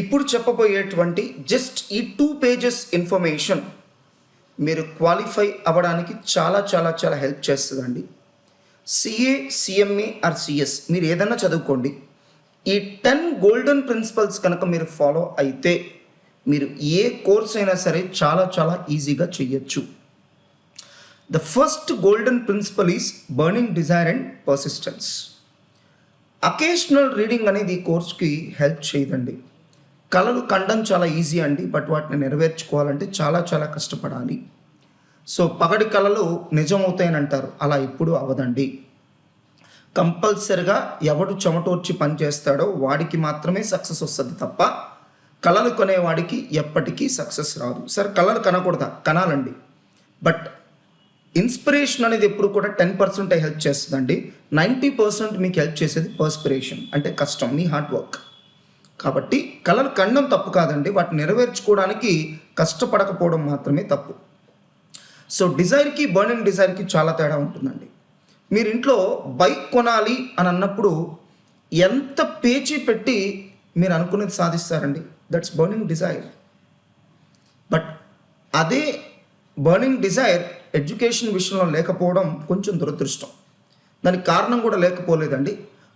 ఇప్పుడు చెప్పబోయేటువంటి జస్ట్ ఈ 2 pages information మీరు క్వాలిఫై అవ్వడానికి చాలా చాలా చాలా హెల్ప్ చేస్తుందండి. సిఏ, సిఎంఏ ఆర్ సిఎస్ మీరు ఏదన్నా చదువుకోండి. ఈ 10 గోల్డెన్ ప్రిన్సిపల్స్ కనుక మీరు ఫాలో అయితే మీరు ఏ కోర్స్ అయినా సరే చాలా చాలా ఈజీగా చేయొచ్చు. The first golden principal is burning desire and persistence. Occasional reading అనేది ఈ కోర్స్కి హెల్ప్ చేయదండి. కళలు కండం చాలా ఈజీ అండి, బట్ వాటిని నెరవేర్చుకోవాలంటే చాలా చాలా కష్టపడాలి. సో పగటి కళలు నిజం అవుతాయని అంటారు, అలా ఎప్పుడు అవ్వదండి. కంపల్సరిగా ఎవడు చెమటోర్చి పని చేస్తాడో వాడికి మాత్రమే సక్సెస్ వస్తుంది తప్ప కళలు కొనేవాడికి ఎప్పటికీ సక్సెస్ రాదు. సరే కళలు కనకూడదా? కనాలండి, బట్ ఇన్స్పిరేషన్ అనేది ఎప్పుడు కూడా 10% హెల్ప్ చేస్తుందండి. 90% మీకు హెల్ప్ చేసేది పర్స్పిరేషన్, అంటే కష్టం, మీ హార్డ్ వర్క్. కాబట్టి కళలు కండం తప్పు కాదండి, వాటిని నెరవేర్చుకోవడానికి కష్టపడకపోవడం మాత్రమే తప్పు. సో డిజైర్కి బర్నింగ్ డిజైర్కి చాలా తేడా ఉంటుందండి. మీరు ఇంట్లో బైక్ కొనాలి అని అన్నప్పుడు ఎంత పేచీ పెట్టి మీరు అనుకునేది సాధిస్తారండి, దట్స్ బర్నింగ్ డిజైర్. బట్ అదే బర్నింగ్ డిజైర్ ఎడ్యుకేషన్ విషయంలో లేకపోవడం కొంచెం దురదృష్టం. దానికి కారణం కూడా లేకపోలేదండి.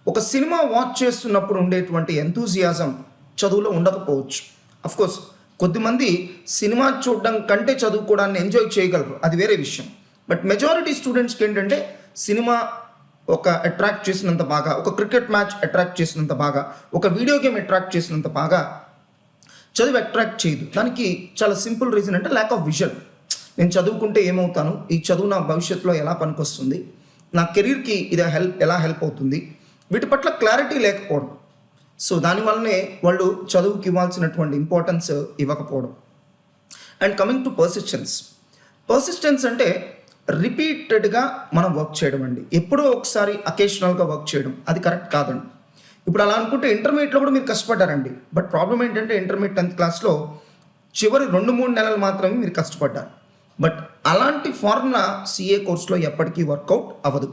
ఒక సినిమా వాచ్ చేస్తున్నప్పుడు ఉండేటువంటి ఎంతూజియాజం చదువులో ఉండకపోవచ్చు. అఫ్కోర్స్ కొద్దిమంది సినిమా చూడడం కంటే చదువుకోవడాన్ని ఎంజాయ్ చేయగలరు, అది వేరే విషయం. బట్ మెజారిటీ స్టూడెంట్స్కి ఏంటంటే సినిమా ఒక అట్రాక్ట్ చేసినంత బాగా, ఒక క్రికెట్ మ్యాచ్ అట్రాక్ట్ చేసినంత బాగా, ఒక వీడియో గేమ్ అట్రాక్ట్ చేసినంత బాగా చదువు అట్రాక్ట్ చేయదు. దానికి చాలా సింపుల్ రీజన్ అంటే ల్యాక్ ఆఫ్ విజన్. నేను చదువుకుంటే ఏమవుతాను, ఈ చదువు నా భవిష్యత్తులో ఎలా పనికొస్తుంది, నా కెరీర్కి ఇది ఎలా హెల్ప్ అవుతుంది, వీటి పట్ల క్లారిటీ లేకపోవడం. సో దానివల్లనే వాళ్ళు చదువుకి ఇవ్వాల్సినటువంటి ఇంపార్టెన్స్ ఇవ్వకపోవడం. అండ్ కమింగ్ టు పర్సిస్టెన్స్ అంటే రిపీటెడ్గా మనం వర్క్ చేయడం అండి. ఎప్పుడో ఒకసారి అకేషనల్గా వర్క్ చేయడం అది కరెక్ట్ కాదండి. ఇప్పుడు అలా అనుకుంటే ఇంటర్మీడియట్లో కూడా మీరు కష్టపడ్డారండి, బట్ ప్రాబ్లం ఏంటంటే ఇంటర్మీడియట్ 10th క్లాస్లో చివరి 2-3 నెలలు మాత్రమే మీరు కష్టపడ్డారు. బట్ అలాంటి ఫార్ములా సిఏ కోర్సులో ఎప్పటికీ వర్కౌట్ అవ్వదు.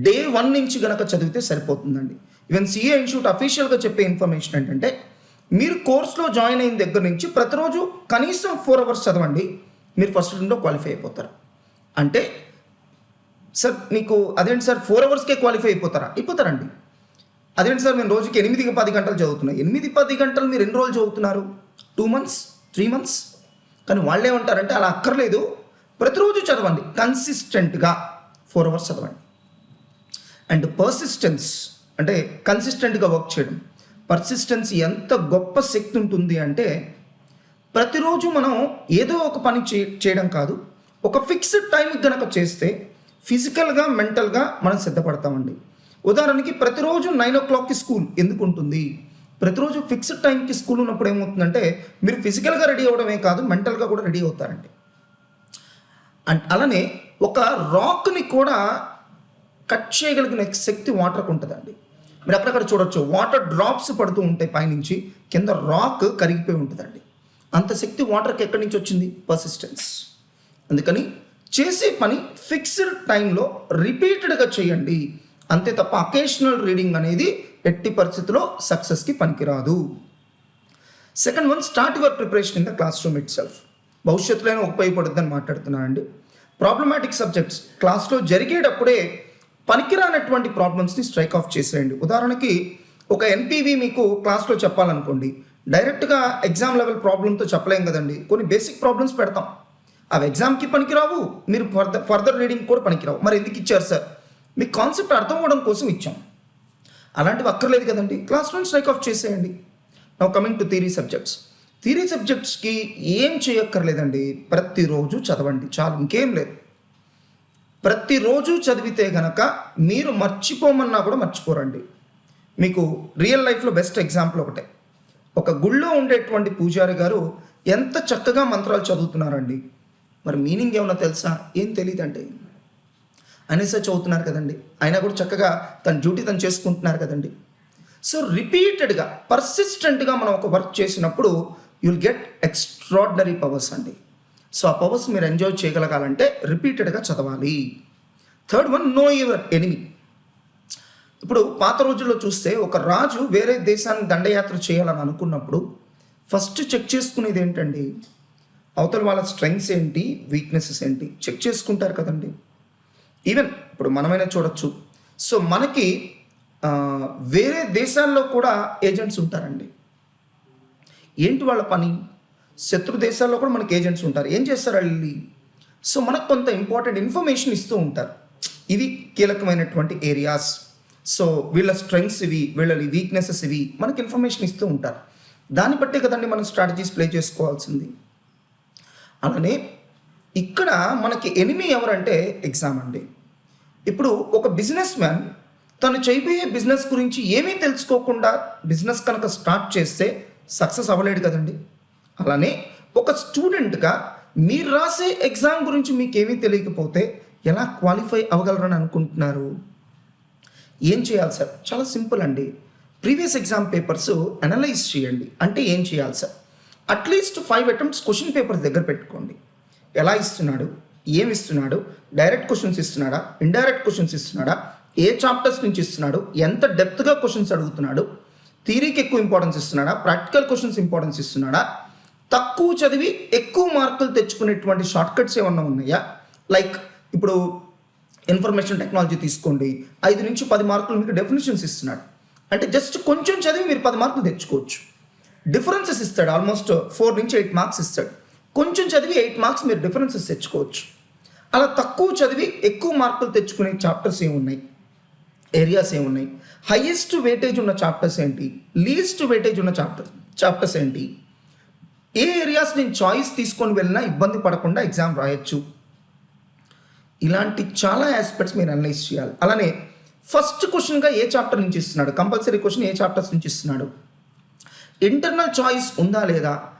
డే 1 నుంచి గనక చదివితే సరిపోతుందండి. ఈవెన్ సిఏ ఇన్స్టిట్యూట్ అఫీషియల్గా చెప్పే ఇన్ఫర్మేషన్ ఏంటంటే మీరు కోర్సులో జాయిన్ అయిన దగ్గర నుంచి ప్రతిరోజు కనీసం 4 hours చదవండి, మీరు ఫస్ట్ రౌండ్లో క్వాలిఫై అయిపోతారు. అంటే సార్ మీకు అదేంటి సార్ 4 hours క్వాలిఫై అయిపోతారండి. అదేంటి సార్ నేను రోజుకి 8-10 గంటలు చదువుతున్నాను. 8-10 గంటలు మీరు ఎన్ని రోజులు చదువుతున్నారు? 2 months, 3 months. కానీ వాళ్ళు ఏమంటారంటే అలా అక్కర్లేదు, ప్రతిరోజు చదవండి, కన్సిస్టెంట్గా 4 hours చదవండి. అండ్ పర్సిస్టెన్స్ అంటే కన్సిస్టెంట్గా వర్క్ చేయడం. పర్సిస్టెన్స్ ఎంత గొప్ప శక్తి ఉంటుంది అంటే ప్రతిరోజు మనం ఏదో ఒక పని చేయడం కాదు, ఒక ఫిక్స్డ్ టైంకి గనక చేస్తే ఫిజికల్గా మెంటల్గా మనం సిద్ధపడతామండి. ఉదాహరణకి ప్రతిరోజు 9 o'clockకి స్కూల్ ఎందుకు ఉంటుంది? ప్రతిరోజు ఫిక్స్డ్ టైంకి స్కూల్ ఉన్నప్పుడు ఏమవుతుందంటే మీరు ఫిజికల్గా రెడీ అవ్వడమే కాదు, మెంటల్గా కూడా రెడీ అవుతారండి. అండ్ అలానే ఒక రాక్ని కూడా కట్ చేయగలిగిన శక్తి వాటర్కి ఉంటుందండి. మీరు అక్కడక్కడ చూడొచ్చు, వాటర్ డ్రాప్స్ పడుతూ ఉంటాయి పైనుంచి, కింద రాక్ కరిగిపోయి ఉంటుందండి. అంత శక్తి వాటర్కి ఎక్కడి నుంచి వచ్చింది? పర్సిస్టెన్స్. అందుకని చేసే పని ఫిక్స్డ్ టైంలో రిపీటెడ్గా చేయండి, అంతే తప్ప అకేషనల్ రీడింగ్ అనేది ఎట్టి పరిస్థితిలో సక్సెస్కి పనికిరాదు. Second one, start your preparation in the classroom itself. భవిష్యత్తులోనే ఉపయోగపడుతుందని మాట్లాడుతున్నానండి. ప్రాబ్లమాటిక్ సబ్జెక్ట్స్ క్లాస్లో జరిగేటప్పుడే పనికిరానటువంటి ప్రాబ్లమ్స్ని స్ట్రైక్ ఆఫ్ చేసేయండి. ఉదాహరణకి ఒక ఎన్పీవి మీకు క్లాస్లో చెప్పాలనుకోండి, డైరెక్ట్గా ఎగ్జామ్ లెవెల్ ప్రాబ్లంతో చెప్పలేం కదండి. కొన్ని బేసిక్ ప్రాబ్లమ్స్ పెడతాం, అవి ఎగ్జామ్కి పనికిరావు, మీరు ఫర్దర్ రీడింగ్ కూడా పనికిరావు. మరి ఎందుకు ఇచ్చారు సార్? మీకు కాన్సెప్ట్ అర్థం అవ్వడం కోసం ఇచ్చాం, అలాంటివి అక్కర్లేదు కదండి, క్లాస్లో స్ట్రైక్ ఆఫ్ చేసేయండి. నౌ కమింగ్ టు థియరీ సబ్జెక్ట్స్కి ఏం చేయక్కర్లేదండి, ప్రతిరోజు చదవండి చాలు, ఇంకేం లేదు. ప్రతిరోజు చదివితే గనక మీరు మర్చిపోమన్నా కూడా మర్చిపోరండి. మీకు రియల్ లైఫ్లో బెస్ట్ ఎగ్జాంపుల్ ఒకటే, ఒక గుళ్ళో ఉండేటువంటి పూజారి గారు ఎంత చక్కగా మంత్రాలు చదువుతున్నారండి. మరి మీనింగ్ ఏమన్నా తెలుసా? ఏం తెలియదండి, అనేసే చదువుతున్నారు కదండి. అయినా కూడా చక్కగా తన డ్యూటీ తను చేసుకుంటున్నారు కదండి. సో రిపీటెడ్గా పర్సిస్టెంట్గా మనం ఒక వర్క్ చేసినప్పుడు యుల్ గెట్ ఎక్స్ట్రాడినరీ పవర్స్ అండి. సో ఆ పవర్స్ మీరు ఎంజాయ్ చేయగలగాలంటే రిపీటెడ్గా చదవాలి. Third one, know your enemy. ఇప్పుడు పాత రోజుల్లో చూస్తే ఒక రాజు వేరే దేశానికి దండయాత్ర చేయాలని అనుకున్నప్పుడు ఫస్ట్ చెక్ చేసుకునేది ఏంటండి, అవతల వాళ్ళ స్ట్రెంగ్స్ ఏంటి, వీక్నెసెస్ ఏంటి చెక్ చేసుకుంటారు కదండి. ఈవెన్ ఇప్పుడు మనమైనా చూడొచ్చు. సో మనకి వేరే దేశాల్లో కూడా ఏజెంట్స్ ఉంటారండి. ఏంటి వాళ్ళ పని? శత్రు దేశాల్లో కూడా మనకి ఏజెంట్స్ ఉంటారు. ఏం చేస్తారు వాళ్ళు? సో మనకు కొంత ఇంపార్టెంట్ ఇన్ఫర్మేషన్ ఇస్తూ ఉంటారు. ఇవి కీలకమైనటువంటి ఏరియాస్, సో వీళ్ళ స్ట్రెంగ్స్ ఇవి, వీళ్ళ వీక్నెసెస్ ఇవి మనకి ఇన్ఫర్మేషన్ ఇస్తూ ఉంటారు. దాన్ని బట్టే కదండి మనం స్ట్రాటజీస్ ప్లే చేసుకోవాల్సింది. అలానే ఇక్కడ మనకి ఎనిమీ ఎవరంటే ఎగ్జామ్ అండి. ఇప్పుడు ఒక బిజినెస్ మ్యాన్ తను చేయబోయే బిజినెస్ గురించి ఏమీ తెలుసుకోకుండా బిజినెస్ కనుక స్టార్ట్ చేస్తే సక్సెస్ అవ్వలేడు కదండి. అలానే ఒక స్టూడెంట్గా మీరు రాసే ఎగ్జామ్ గురించి మీకు ఏమీ తెలియకపోతే ఎలా క్వాలిఫై అవ్వగలరని అనుకుంటున్నారు? ఏం చేయాలి సార్? చాలా సింపుల్ అండి. ప్రీవియస్ ఎగ్జామ్ పేపర్స్ అనలైజ్ చేయండి. అంటే ఏం చేయాలి sir? At least 5 attempts question papers దగ్గర పెట్టుకోండి. ఎలా ఇస్తున్నాడు, ఏమి ఇస్తున్నాడు, డైరెక్ట్ క్వశ్చన్స్ ఇస్తున్నాడా, ఇండైరెక్ట్ క్వశ్చన్స్ ఇస్తున్నాడా, ఏ చాప్టర్స్ నుంచి ఇస్తున్నాడు, ఎంత డెప్త్గా క్వశ్చన్స్ అడుగుతున్నాడు, థియరీకి ఎక్కువ ఇంపార్టెన్స్ ఇస్తున్నాడా, ప్రాక్టికల్ క్వశ్చన్స్ ఇంపార్టెన్స్ ఇస్తున్నాడా, తక్కువ చదివి ఎక్కువ మార్కులు తెచ్చుకునేటువంటి షార్ట్ కట్స్ ఏమన్నా ఉన్నాయా? లైక్ ఇప్పుడు ఇన్ఫర్మేషన్ టెక్నాలజీ తీసుకోండి, 5 నుంచి 10 మార్కులు మీకు డెఫినేషన్స్ ఇస్తున్నాడు. అంటే జస్ట్ కొంచెం చదివి మీరు 10 మార్కులు తెచ్చుకోవచ్చు. డిఫరెన్సెస్ ఇస్తాడు, ఆల్మోస్ట్ 4 నుంచి 8 మార్క్స్ ఇస్తాడు. కొంచెం చదివి 8 మార్క్స్ మీరు డిఫరెన్సెస్ తెచ్చుకోవచ్చు. అలా తక్కువ చదివి ఎక్కువ మార్కులు తెచ్చుకునే చాప్టర్స్ ఏమున్నాయి, ఏరియాస్ ఏమున్నాయి, హైయెస్ట్ వెయిటేజ్ ఉన్న చాప్టర్స్ ఏంటి, లీస్ట్ వెయిటేజ్ ఉన్న చాప్టర్స్ ఏంటి, ఏ ఏరియాస్ నేను చాయిస్ తీసుకొని వెళ్ళినా ఇబ్బంది పడకుండా ఎగ్జామ్ రాయొచ్చు. ఇలాంటి చాలా ఆస్పెక్ట్స్ మీరు అనలైజ్ చేయాలి. అలానే ఫస్ట్ క్వశ్చన్గా ఏ చాప్టర్ నుంచి ఇస్తున్నాడు, కంపల్సరీ క్వశ్చన్ ఏ చాప్టర్స్ నుంచి ఇస్తున్నాడు, ఇంటర్నల్ చాయిస్ ఉందా లేదా,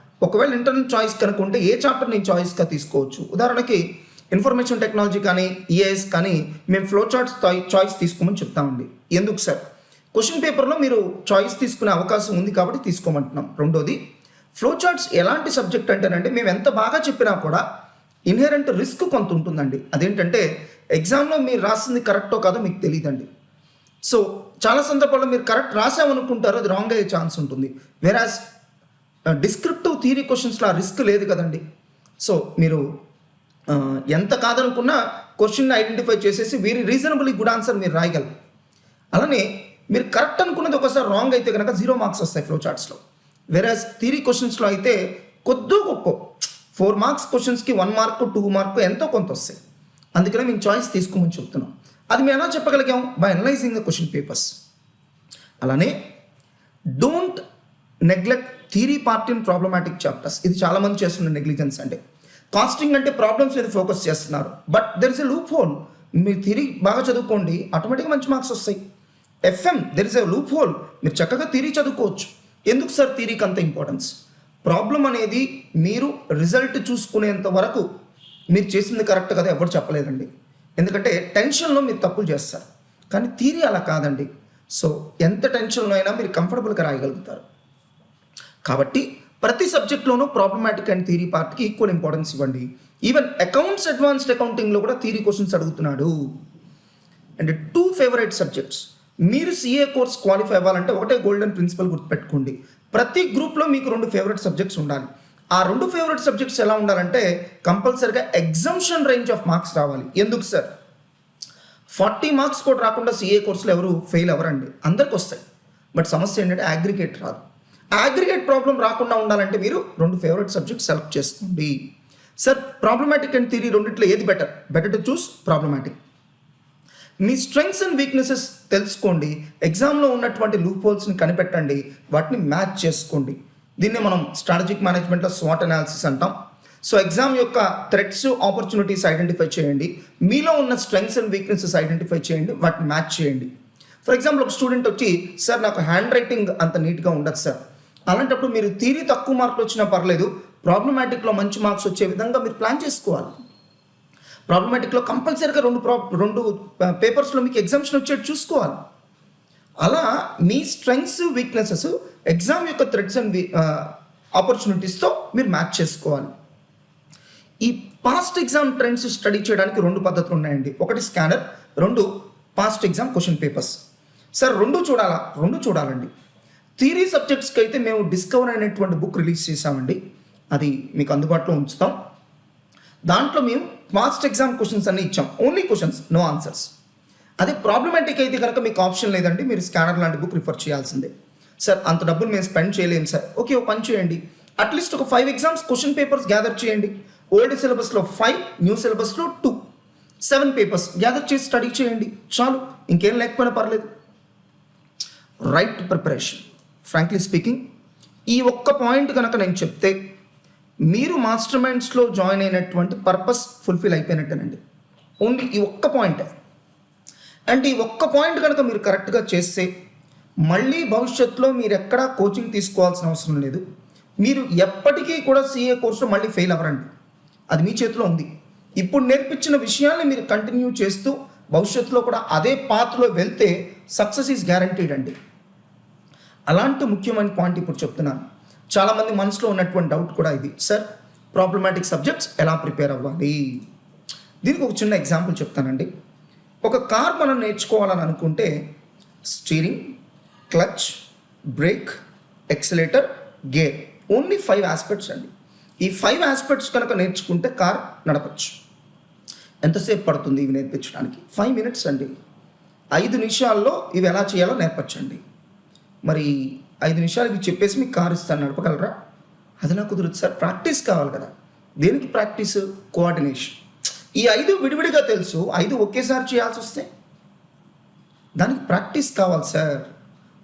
ఒకవేళ ఇంటర్నల్ చాయిస్ కనుక ఉంటే ఏ చాప్టర్ నేను చాయిస్గా తీసుకోవచ్చు. ఉదాహరణకి ఇన్ఫర్మేషన్ టెక్నాలజీ కానీ ఈఏఎస్ కానీ మేము ఫ్లో చార్ట్స్ చాయిస్ తీసుకోమని చెప్తామండి. ఎందుకు సార్? క్వశ్చన్ పేపర్లో మీరు చాయిస్ తీసుకునే అవకాశం ఉంది కాబట్టి తీసుకోమంటున్నాం. రెండోది, ఫ్లో చార్ట్స్ ఎలాంటి సబ్జెక్ట్ అంటేనంటే మేము ఎంత బాగా చెప్పినా కూడా ఇన్హెరెంట్ రిస్క్ కొంత ఉంటుందండి. అదేంటంటే ఎగ్జామ్లో మీరు రాసింది కరెక్టో కాదో మీకు తెలియదండి. సో చాలా సందర్భాల్లో మీరు కరెక్ట్ రాసామనుకుంటారు, అది రాంగ్ అయ్యే ఛాన్స్ ఉంటుంది. వేరాజ్ డిస్క్రిప్టివ్ థియరీ క్వశ్చన్స్లో ఆ రిస్క్ లేదు కదండి. సో మీరు ఎంత కాదనుకున్నా క్వశ్చన్ ఐడెంటిఫై చేసేసి వీరి రీజనబుల్లీ గుడ్ ఆన్సర్ మీరు రాయగలరు. అలానే మీరు కరెక్ట్ అనుకున్నది ఒకసారి రాంగ్ అయితే కనుక 0 మార్క్స్ వస్తాయి ఫ్లో చార్ట్స్లో. వేరాజ్ థియరీ క్వశ్చన్స్లో అయితే కొద్దో గొప్ప 4 మార్క్స్ క్వశ్చన్స్కి 1 మార్క్ 2 మార్క్ ఎంతో కొంత వస్తాయి. అందుకనే మేము చాయిస్ తీసుకోమని చెప్తున్నాం. అది మేము ఎలా చెప్పగలిగాం? By analysing the question papers. అలానే don't neglect theory part in problematic chapters. ఇది చాలామంది చేస్తున్న నెగ్లిజెన్స్. అంటే కాస్టింగ్ అంటే ప్రాబ్లమ్స్ మీద ఫోకస్ చేస్తున్నారు, but there is a loop whole. మీరు థియరీ బాగా చదువుకోండి, ఆటోమేటిక్గా మంచి మార్క్స్ వస్తాయి. FM there is a loop whole, మీరు చక్కగా థియరీ చదువుకోవచ్చు. ఎందుకు సార్ థియరీకి అంత ఇంపార్టెన్స్? ప్రాబ్లం అనేది మీరు రిజల్ట్ చూసుకునేంత వరకు మీరు చేసింది కరెక్ట్ కదా ఎవరు చెప్పలేదండి. ఎందుకంటే టెన్షన్లో మీరు తప్పులు చేస్తారు, కానీ థియరీ అలా కాదండి. సో ఎంత టెన్షన్లో అయినా మీరు కంఫర్టబుల్గా రాయగలుగుతారు. కాబట్టి ప్రతి సబ్జెక్ట్లోనూ ప్రాబ్లమాటిక్ అండ్ థియరీ పార్ట్కి ఈక్వల్ ఇంపార్టెన్స్ ఇవ్వండి. ఈవెన్ అకౌంట్స్ అడ్వాన్స్డ్ అకౌంటింగ్లో కూడా థియరీ క్వశ్చన్స్ అడుగుతున్నాడు. And 2 favourite subjects. మీరు సిఏ కోర్స్ క్వాలిఫై అవ్వాలంటే ఒకటే గోల్డెన్ ప్రిన్సిపల్ గుర్తుపెట్టుకోండి, ప్రతి గ్రూప్లో మీకు 2 ఫేవరెట్ సబ్జెక్ట్స్ ఉండాలి. ఆ 2 ఫేవరెట్ సబ్జెక్ట్స్ ఎలా ఉండాలంటే కంపల్సరీగా ఎగ్జామ్షన్ రేంజ్ ఆఫ్ మార్క్స్ రావాలి. ఎందుకు సార్? 40 మార్క్స్ కూడా రాకుండా సిఏ కోర్సులో ఎవరు ఫెయిల్ అవ్వరండి, అందరికి వస్తాయి. బట్ సమస్య ఏంటంటే అగ్రిగేట్ రాదు. అగ్రిగేట్ ప్రాబ్లం రాకుండా ఉండాలంటే మీరు 2 ఫేవరెట్ సబ్జెక్ట్స్ సెలెక్ట్ చేసుకోండి. సార్ ప్రాబ్లమాటిక్ అండ్ థియరీ రెండిట్లో ఏది better? Better to choose problematic. Me strengths and weaknesses తెలుసుకోండి, ఎగ్జామ్లో ఉన్నటువంటి లూప్ హోల్స్ని కనిపెట్టండి, వాటిని మ్యాచ్ చేసుకోండి. దీన్ని మనం స్ట్రాటజిక్ మేనేజ్మెంట్లో స్వాట్ అనాలిసిస్ అంటాం. సో ఎగ్జామ్ యొక్క థ్రెట్స్, ఆపర్చునిటీస్ ఐడెంటిఫై చేయండి, మీలో ఉన్న స్ట్రెంగ్స్ అండ్ వీక్నెసెస్ ఐడెంటిఫై చేయండి, వాటిని మ్యాచ్ చేయండి. ఫర్ ఎగ్జాంపుల్ ఒక స్టూడెంట్ వచ్చి, సార్ నాకు హ్యాండ్ రైటింగ్ అంత నీట్గా ఉండదు సార్, అలాంటప్పుడు మీరు థియరీ తక్కువ మార్కులు వచ్చినా పర్లేదు, ప్రాబ్లమాటిక్లో మంచి మార్క్స్ వచ్చే విధంగా మీరు ప్లాన్ చేసుకోవాలి. ప్రాబ్లమాటిక్లో కంపల్సరీగా 2 పేపర్స్లో మీకు ఎగ్జామ్షన్ వచ్చేట్టు చూసుకోవాలి. అలా మీ స్ట్రెంగ్స్, వీక్నెసెస్ ఎగ్జామ్ యొక్క థ్రెడ్స్ అండ్ ఆపర్చునిటీస్తో మీరు మ్యాచ్ చేసుకోవాలి. ఈ పాస్ట్ ఎగ్జామ్ ట్రెండ్స్ స్టడీ చేయడానికి 2 పద్ధతులు ఉన్నాయండి. ఒకటి scanner, 2 past exam question papers. Sir రెండు చూడాలండి. థియరీ సబ్జెక్ట్స్కి అయితే మేము డిస్కవర్ అనేటువంటి బుక్ రిలీజ్ చేసామండి, అది మీకు అందుబాటులో ఉంచుతాం. దాంట్లో మేము పాస్ట్ ఎగ్జామ్ క్వశ్చన్స్ అన్నీ ఇచ్చాం, ఓన్లీ క్వశ్చన్స్, నో ఆన్సర్స్. అదే ప్రాబ్లమాటిక్ అయితే కనుక మీకు ఆప్షన్ లేదండి, మీరు స్కానర్ లాంటి బుక్ రిఫర్ చేయాల్సిందే. సార్ అంత డబ్బులు మేము స్పెండ్ చేయలేము సార్, ఓకే ఒక పని చేయండి, అట్లీస్ట్ ఒక 5 ఎగ్జామ్స్ క్వశ్చన్ పేపర్స్ గ్యాదర్ చేయండి. ఓల్డ్ సిలబస్లో 5, న్యూ సిలబస్లో 2, 7 పేపర్స్ గ్యాదర్ చేసి స్టడీ చేయండి చాలు, ఇంకేం లేకపోయినా పర్లేదు. Right preparation. ఫ్రాంక్లీ స్పీకింగ్, ఈ ఒక్క పాయింట్ కనుక నేను చెప్తే మీరు మాస్టర్ మైండ్స్లో జాయిన్ అయినటువంటి పర్పస్ ఫుల్ఫిల్ అయిపోయినట్టేనండి. ఓన్లీ ఈ ఒక్క పాయింట్. అండ్ ఈ ఒక్క పాయింట్ కనుక మీరు కరెక్ట్గా చేస్తే మళ్ళీ భవిష్యత్తులో మీరు ఎక్కడా కోచింగ్ తీసుకోవాల్సిన అవసరం లేదు. మీరు ఎప్పటికీ కూడా సిఏ కోర్సులో మళ్ళీ ఫెయిల్ అవ్వరండి, అది మీ చేతిలో ఉంది. ఇప్పుడు నేర్పించిన విషయాన్ని మీరు కంటిన్యూ చేస్తూ భవిష్యత్తులో కూడా అదే పాత్రలో వెళ్తే సక్సెస్ ఈజ్ గ్యారంటీడ్ అండి. అలాంటి ముఖ్యమైన పాయింట్ ఇప్పుడు చెప్తున్నాను. చాలామంది మనసులో ఉన్నటువంటి డౌట్ కూడా ఇది, సార్ ప్రాబ్లమాటిక్ సబ్జెక్ట్స్ ఎలా ప్రిపేర్ అవ్వాలి? దీనికి ఒక చిన్న ఎగ్జాంపుల్ చెప్తానండి. ఒక కార్ మనం నేర్చుకోవాలని అనుకుంటే steering, clutch, brake, accelerator, gear, only 5 aspects అండి. ఈ 5 ఆస్పెక్ట్స్ కనుక నేర్చుకుంటే కార్ నడపచ్చు. ఎంతసేపు పడుతుంది ఇవి నేర్పించడానికి? 5 మినిట్స్ అండి. 5 నిమిషాల్లో ఇవి ఎలా చేయాలో నేర్పచ్చండి. మరి 5 నిమిషాలకి చెప్పేసి మీకు కార్ ఇస్తాను, నడపగలరా? అది నాకు కుదురుతుంది సార్, ప్రాక్టీస్ కావాలి కదా. దేనికి ప్రాక్టీస్? కోఆర్డినేషన్. ఈ 5 విడివిడిగా తెలుసు, 5 ఒకేసారి చేయాల్సి వస్తే దానికి ప్రాక్టీస్ కావాలి సార్.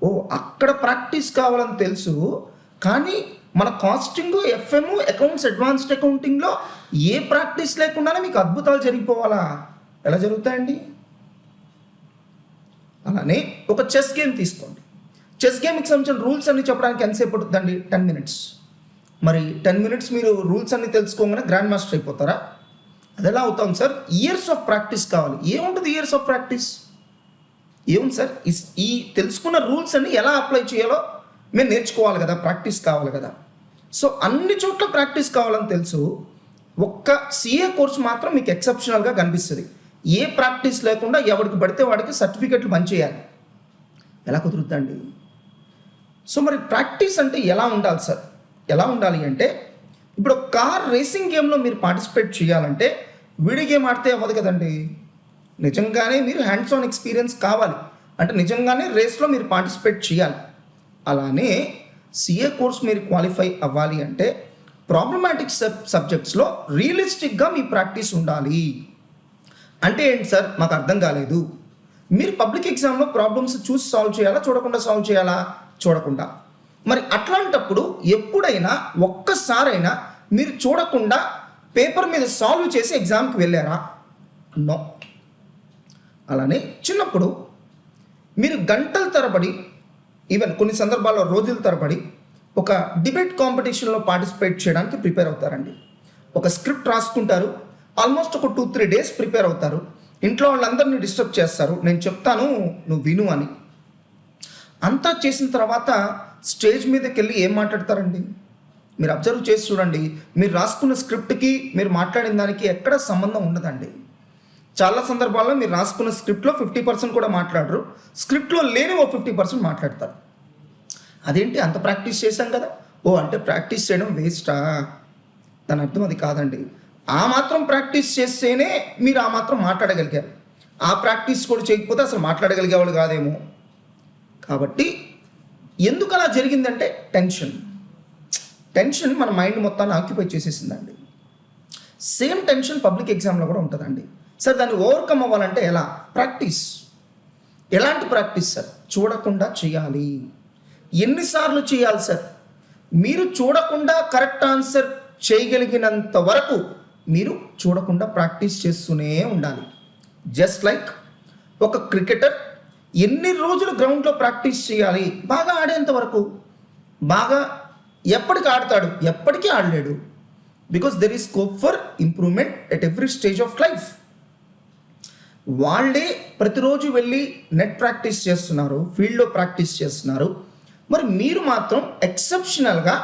ఓ అక్కడ ప్రాక్టీస్ కావాలని తెలుసు, కానీ మన కాస్టింగ్, ఎఫ్ఎం, అకౌంట్స్, అడ్వాన్స్డ్ అకౌంటింగ్లో ఏ ప్రాక్టీస్ లేకుండానే మీకు అద్భుతాలు జరిగిపోవాలా? ఎలా జరుగుతాయండి? అలానే ఒక చెస్ గేమ్ తీసుకోండి. చెస్ గేమ్కి సంబంధించిన రూల్స్ అన్ని చెప్పడానికి ఎంతసేపు పడుతుందండి? 10 మినిట్స్. మరి 10 మినిట్స్ మీరు రూల్స్ అన్ని తెలుసుకోగానే గ్రాండ్ మాస్టర్ అయిపోతారా? అది ఎలా అవుతాం సార్? ఇయర్స్ ఆఫ్ ప్రాక్టీస్ కావాలి. ఏముంటుంది ఇయర్స్ ఆఫ్ ప్రాక్టీస్? ఏముంది సార్? ఈ తెలుసుకున్న రూల్స్ అన్ని ఎలా అప్లై చేయాలో మేము నేర్చుకోవాలి కదా, ప్రాక్టీస్ కావాలి కదా. సో అన్ని చోట్ల ప్రాక్టీస్ కావాలని తెలుసు. ఒక్క సిఏ కోర్స్ మాత్రం మీకు ఎక్సెప్షనల్గా కనిపిస్తుంది. ఏ ప్రాక్టీస్ లేకుండా ఎవరికి పడితే వాడికి సర్టిఫికెట్లు పనిచేయాలి. ఎలా కుదురుతుందండి? సో మరి ప్రాక్టీస్ అంటే ఎలా ఉండాలి సార్? ఎలా ఉండాలి అంటే, ఇప్పుడు కార్ రేసింగ్ గేమ్లో మీరు పార్టిసిపేట్ చేయాలంటే వీడియో గేమ్ ఆడితే అవ్వదు కదండి. నిజంగానే మీరు హ్యాండ్స్ ఆన్ ఎక్స్పీరియన్స్ కావాలి, అంటే నిజంగానే రేస్లో మీరు పార్టిసిపేట్ చేయాలి. అలానే సిఏ కోర్స్ మీరు క్వాలిఫై అవ్వాలి అంటే ప్రాబ్లమాటిక్ సబ్జెక్ట్స్లో రియలిస్టిక్గా మీ ప్రాక్టీస్ ఉండాలి. అంటే ఏంటి సార్? మాకు అర్థం కాలేదు. మీరు పబ్లిక్ ఎగ్జామ్లో ప్రాబ్లమ్స్ చూసి సాల్వ్ చేయాలా, చూడకుండా సాల్వ్ చేయాలా? చూడకుండా. మరి అట్లాంటప్పుడు ఎప్పుడైనా ఒక్కసారైనా మీరు చూడకుండా పేపర్ మీద సాల్వ్ చేసి ఎగ్జామ్కి వెళ్ళారా? నో. అలానే చిన్నప్పుడు మీరు గంటల తరబడి, ఈవెన్ కొన్ని సందర్భాల్లో రోజుల తరబడి ఒక డిబేట్ కాంపిటీషన్లో పార్టిసిపేట్ చేయడానికి ప్రిపేర్ అవుతారండి. ఒక స్క్రిప్ట్ రాసుకుంటారు, ఆల్మోస్ట్ ఒక 2-3 డేస్ ప్రిపేర్ అవుతారు. ఇంట్లో వాళ్ళందరినీ డిస్టర్బ్ చేస్తారు, నేను చెప్తాను నువ్వు విను అని. అంతా చేసిన తర్వాత స్టేజ్ మీదకి వెళ్ళి ఏం మాట్లాడతారండి? మీరు అబ్జర్వ్ చేసి చూడండి, మీరు రాసుకున్న స్క్రిప్ట్కి మీరు మాట్లాడిన దానికి ఎక్కడ సంబంధం ఉండదండి. చాలా సందర్భాల్లో మీరు రాసుకున్న స్క్రిప్ట్లో 50% కూడా మాట్లాడరు, స్క్రిప్ట్లో లేని ఓ 50% మాట్లాడతారు. అదేంటి అంత ప్రాక్టీస్ చేశాం కదా? ఓ అంటే ప్రాక్టీస్ చేయడం వేస్టా? దాని అర్థం అది కాదండి. ఆ మాత్రం ప్రాక్టీస్ చేస్తేనే మీరు ఆ మాత్రం మాట్లాడగలిగారు. ఆ ప్రాక్టీస్ కూడా చేయకపోతే అసలు మాట్లాడగలిగేవాళ్ళు కాదేమో. కాబట్టి ఎందుకు అలా జరిగిందంటే టెన్షన్ మన మైండ్ మొత్తాన్ని ఆక్యుపై చేసేసిందండి. సేమ్ టెన్షన్ పబ్లిక్ ఎగ్జామ్లో కూడా ఉంటుందండి. సార్ దాన్ని ఓవర్కమ్ అవ్వాలంటే ఎలా? ప్రాక్టీస్. ఎలాంటి ప్రాక్టీస్ సార్? చూడకుండా చేయాలి. ఎన్నిసార్లు చేయాలి సార్? మీరు చూడకుండా కరెక్ట్ ఆన్సర్ చేయగలిగినంత వరకు మీరు చూడకుండా ప్రాక్టీస్ చేస్తూనే ఉండాలి. జస్ట్ లైక్ ఒక క్రికెటర్ ఎన్ని రోజులు గ్రౌండ్లో ప్రాక్టీస్ చేయాలి? బాగా ఆడేంత వరకు. బాగా ఎప్పటికి ఆడతాడు? ఎప్పటికీ ఆడలేడు. Because there is scope for improvement at every stage of life. వాళ్ళే ప్రతిరోజు వెళ్ళి నెట్ ప్రాక్టీస్ చేస్తున్నారు, ఫీల్డ్లో ప్రాక్టీస్ చేస్తున్నారు. మరి మీరు మాత్రం ఎక్సెప్షనల్గా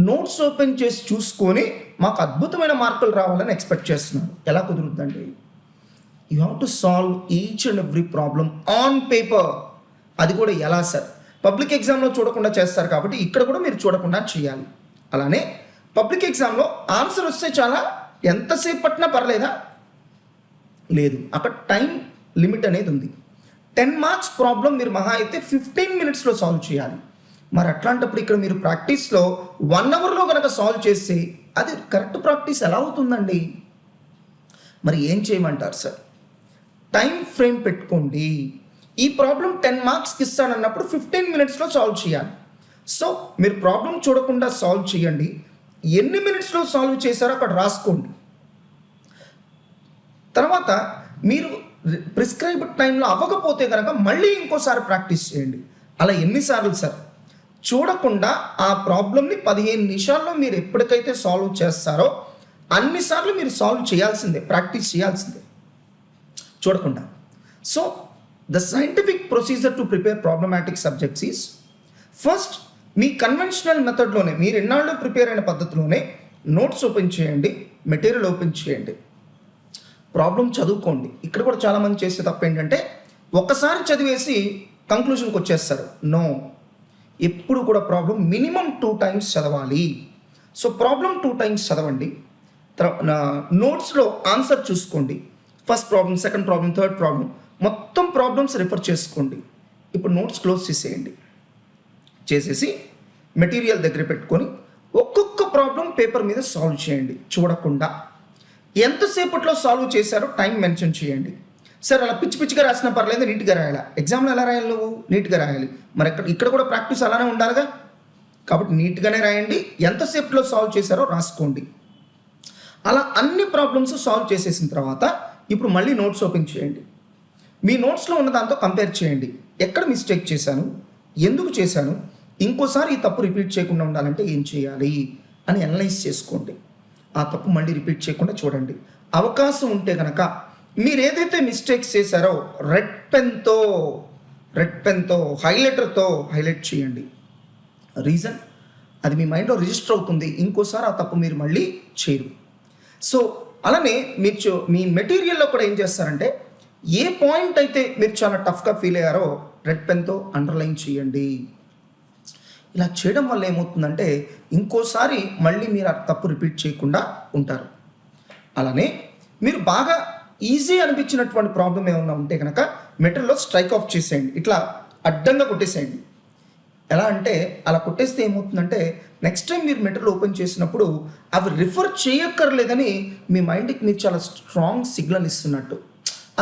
నోట్స్ ఓపెన్ చేసి చూసుకొని మాకు అద్భుతమైన మార్కులు రావాలని ఎక్స్పెక్ట్ చేస్తున్నారు. ఎలా కుదురుద్దండి? You have to solve each and every problem on paper. అది కూడా ఎలా సార్? పబ్లిక్ ఎగ్జామ్లో చూడకుండా చేస్తారు కాబట్టి ఇక్కడ కూడా మీరు చూడకుండా చేయాలి. అలానే పబ్లిక్ ఎగ్జామ్లో ఆన్సర్ వస్తే చాలా ఎంతసేపు పట్టినా పర్లేదా? లేదు, అక్కడ టైం లిమిట్ అనేది ఉంది. 10 మార్క్స్ ప్రాబ్లం మీరు మహా అయితే 15 మినిట్స్లో సాల్వ్ చేయాలి. మరి అట్లాంటప్పుడు ఇక్కడ మీరు ప్రాక్టీస్లో 1 అవర్లో కనుక సాల్వ్ చేస్తే అది కరెక్ట్ ప్రాక్టీస్ ఎలా అవుతుందండి? మరి ఏం చేయమంటారు సార్? టైం ఫ్రేమ్ పెట్టుకోండి. ఈ ప్రాబ్లం 10 మార్క్స్కి ఇస్తానన్నప్పుడు 15 మినిట్స్లో సాల్వ్ చేయాలి. సో మీరు ప్రాబ్లం చూడకుండా సాల్వ్ చేయండి. ఎన్ని మినిట్స్లో సాల్వ్ చేశారో అక్కడ రాసుకోండి. తర్వాత మీరు ప్రిస్క్రైబ్డ్ టైంలో అవ్వకపోతే కనుక మళ్ళీ ఇంకోసారి ప్రాక్టీస్ చేయండి. అలా ఎన్నిసార్లు సార్? చూడకుండా ఆ ప్రాబ్లమ్ని 15 నిమిషాల్లో మీరు ఎప్పటికైతే సాల్వ్ చేస్తారో అన్నిసార్లు మీరు సాల్వ్ చేయాల్సిందే, ప్రాక్టీస్ చేయాల్సిందే చూడకుండా. So the scientific procedure to prepare problematic subjects is first మీ కన్వెన్షనల్ మెథడ్లోనే మీరు ఎన్నాళ్ళు ప్రిపేర్ అయిన పద్ధతిలోనే నోట్స్ ఓపెన్ చేయండి, మెటీరియల్ ఓపెన్ చేయండి, ప్రాబ్లం చదువుకోండి. ఇక్కడ కూడా చాలామంది చేసే తప్పు ఏంటంటే ఒక్కసారి చదివేసి కంక్లూజన్కి వచ్చేస్తారు. నో, ఎప్పుడు కూడా ప్రాబ్లం మినిమం 2 టైమ్స్ చదవాలి. సో ప్రాబ్లం 2 టైమ్స్ చదవండి. నోట్స్లో ఆన్సర్ చూసుకోండి. First problem, second problem, third problem, మొత్తం ప్రాబ్లమ్స్ రిఫర్ చేసుకోండి. ఇప్పుడు నోట్స్ క్లోజ్ చేసేసి మెటీరియల్ దగ్గర పెట్టుకొని ఒక్కొక్క ప్రాబ్లం పేపర్ మీద సాల్వ్ చేయండి చూడకుండా. ఎంతసేపట్లో సాల్వ్ చేశారో టైం మెన్షన్ చేయండి. సార్ అలా పిచ్చి పిచ్చిగా రాసినా పర్లేదు, నీట్గా రాయాలా? ఎగ్జామ్లో ఎలా రాయాలి? నువ్వు నీట్గా రాయాలి. మరి ఇక్కడ కూడా ప్రాక్టీస్ అలానే ఉండాలిగా. కాబట్టి నీట్గానే రాయండి. ఎంతసేపులో సాల్వ్ చేశారో రాసుకోండి. అలా అన్ని ప్రాబ్లమ్స్ సాల్వ్ చేసేసిన తర్వాత ఇప్పుడు మళ్ళీ నోట్స్ ఓపెన్ చేయండి. మీ నోట్స్లో ఉన్న దాంతో కంపేర్ చేయండి. ఎక్కడ మిస్టేక్ చేశాను, ఎందుకు చేశాను, ఇంకోసారి ఈ తప్పు రిపీట్ చేయకుండా ఉండాలంటే ఏం చేయాలి అని అనలైజ్ చేసుకోండి. ఆ తప్పు మళ్ళీ రిపీట్ చేయకుండా చూడండి. అవకాశం ఉంటే కనుక మీరు ఏదైతే మిస్టేక్స్ చేశారో రెడ్ పెన్తో హైలైటర్తో హైలైట్ చేయండి. రీజన్, అది మీ మైండ్లో రిజిస్టర్ అవుతుంది. ఇంకోసారి ఆ తప్పు మీరు మళ్ళీ చేయరు. సో అలానే మీరు మీ మెటీరియల్లో కూడా ఏం చేస్తారంటే ఏ పాయింట్ అయితే మీరు చాలా టఫ్గా ఫీల్ అయ్యారో రెడ్ పెన్తో అండర్లైన్ చేయండి. ఇలా చేయడం వల్ల ఏమవుతుందంటే ఇంకోసారి మళ్ళీ మీరు ఆ తప్పు రిపీట్ చేయకుండా ఉంటారు. అలానే మీరు బాగా ఈజీ అనిపించినటువంటి ప్రాబ్లం ఏమన్నా ఉంటే కనుక మెటీరియల్లో స్ట్రైక్ ఆఫ్ చేసేయండి. ఇట్లా అడ్డంగా కొట్టేసేయండి. ఎలా అంటే అలా కొట్టేస్తే ఏమవుతుందంటే నెక్స్ట్ టైం మీరు మెటీరియల్ ఓపెన్ చేసినప్పుడు అవి రిఫర్ చేయక్కర్లేదని మీ మైండ్కి మీరు చాలా స్ట్రాంగ్ సిగ్నల్ ఇస్తున్నట్టు.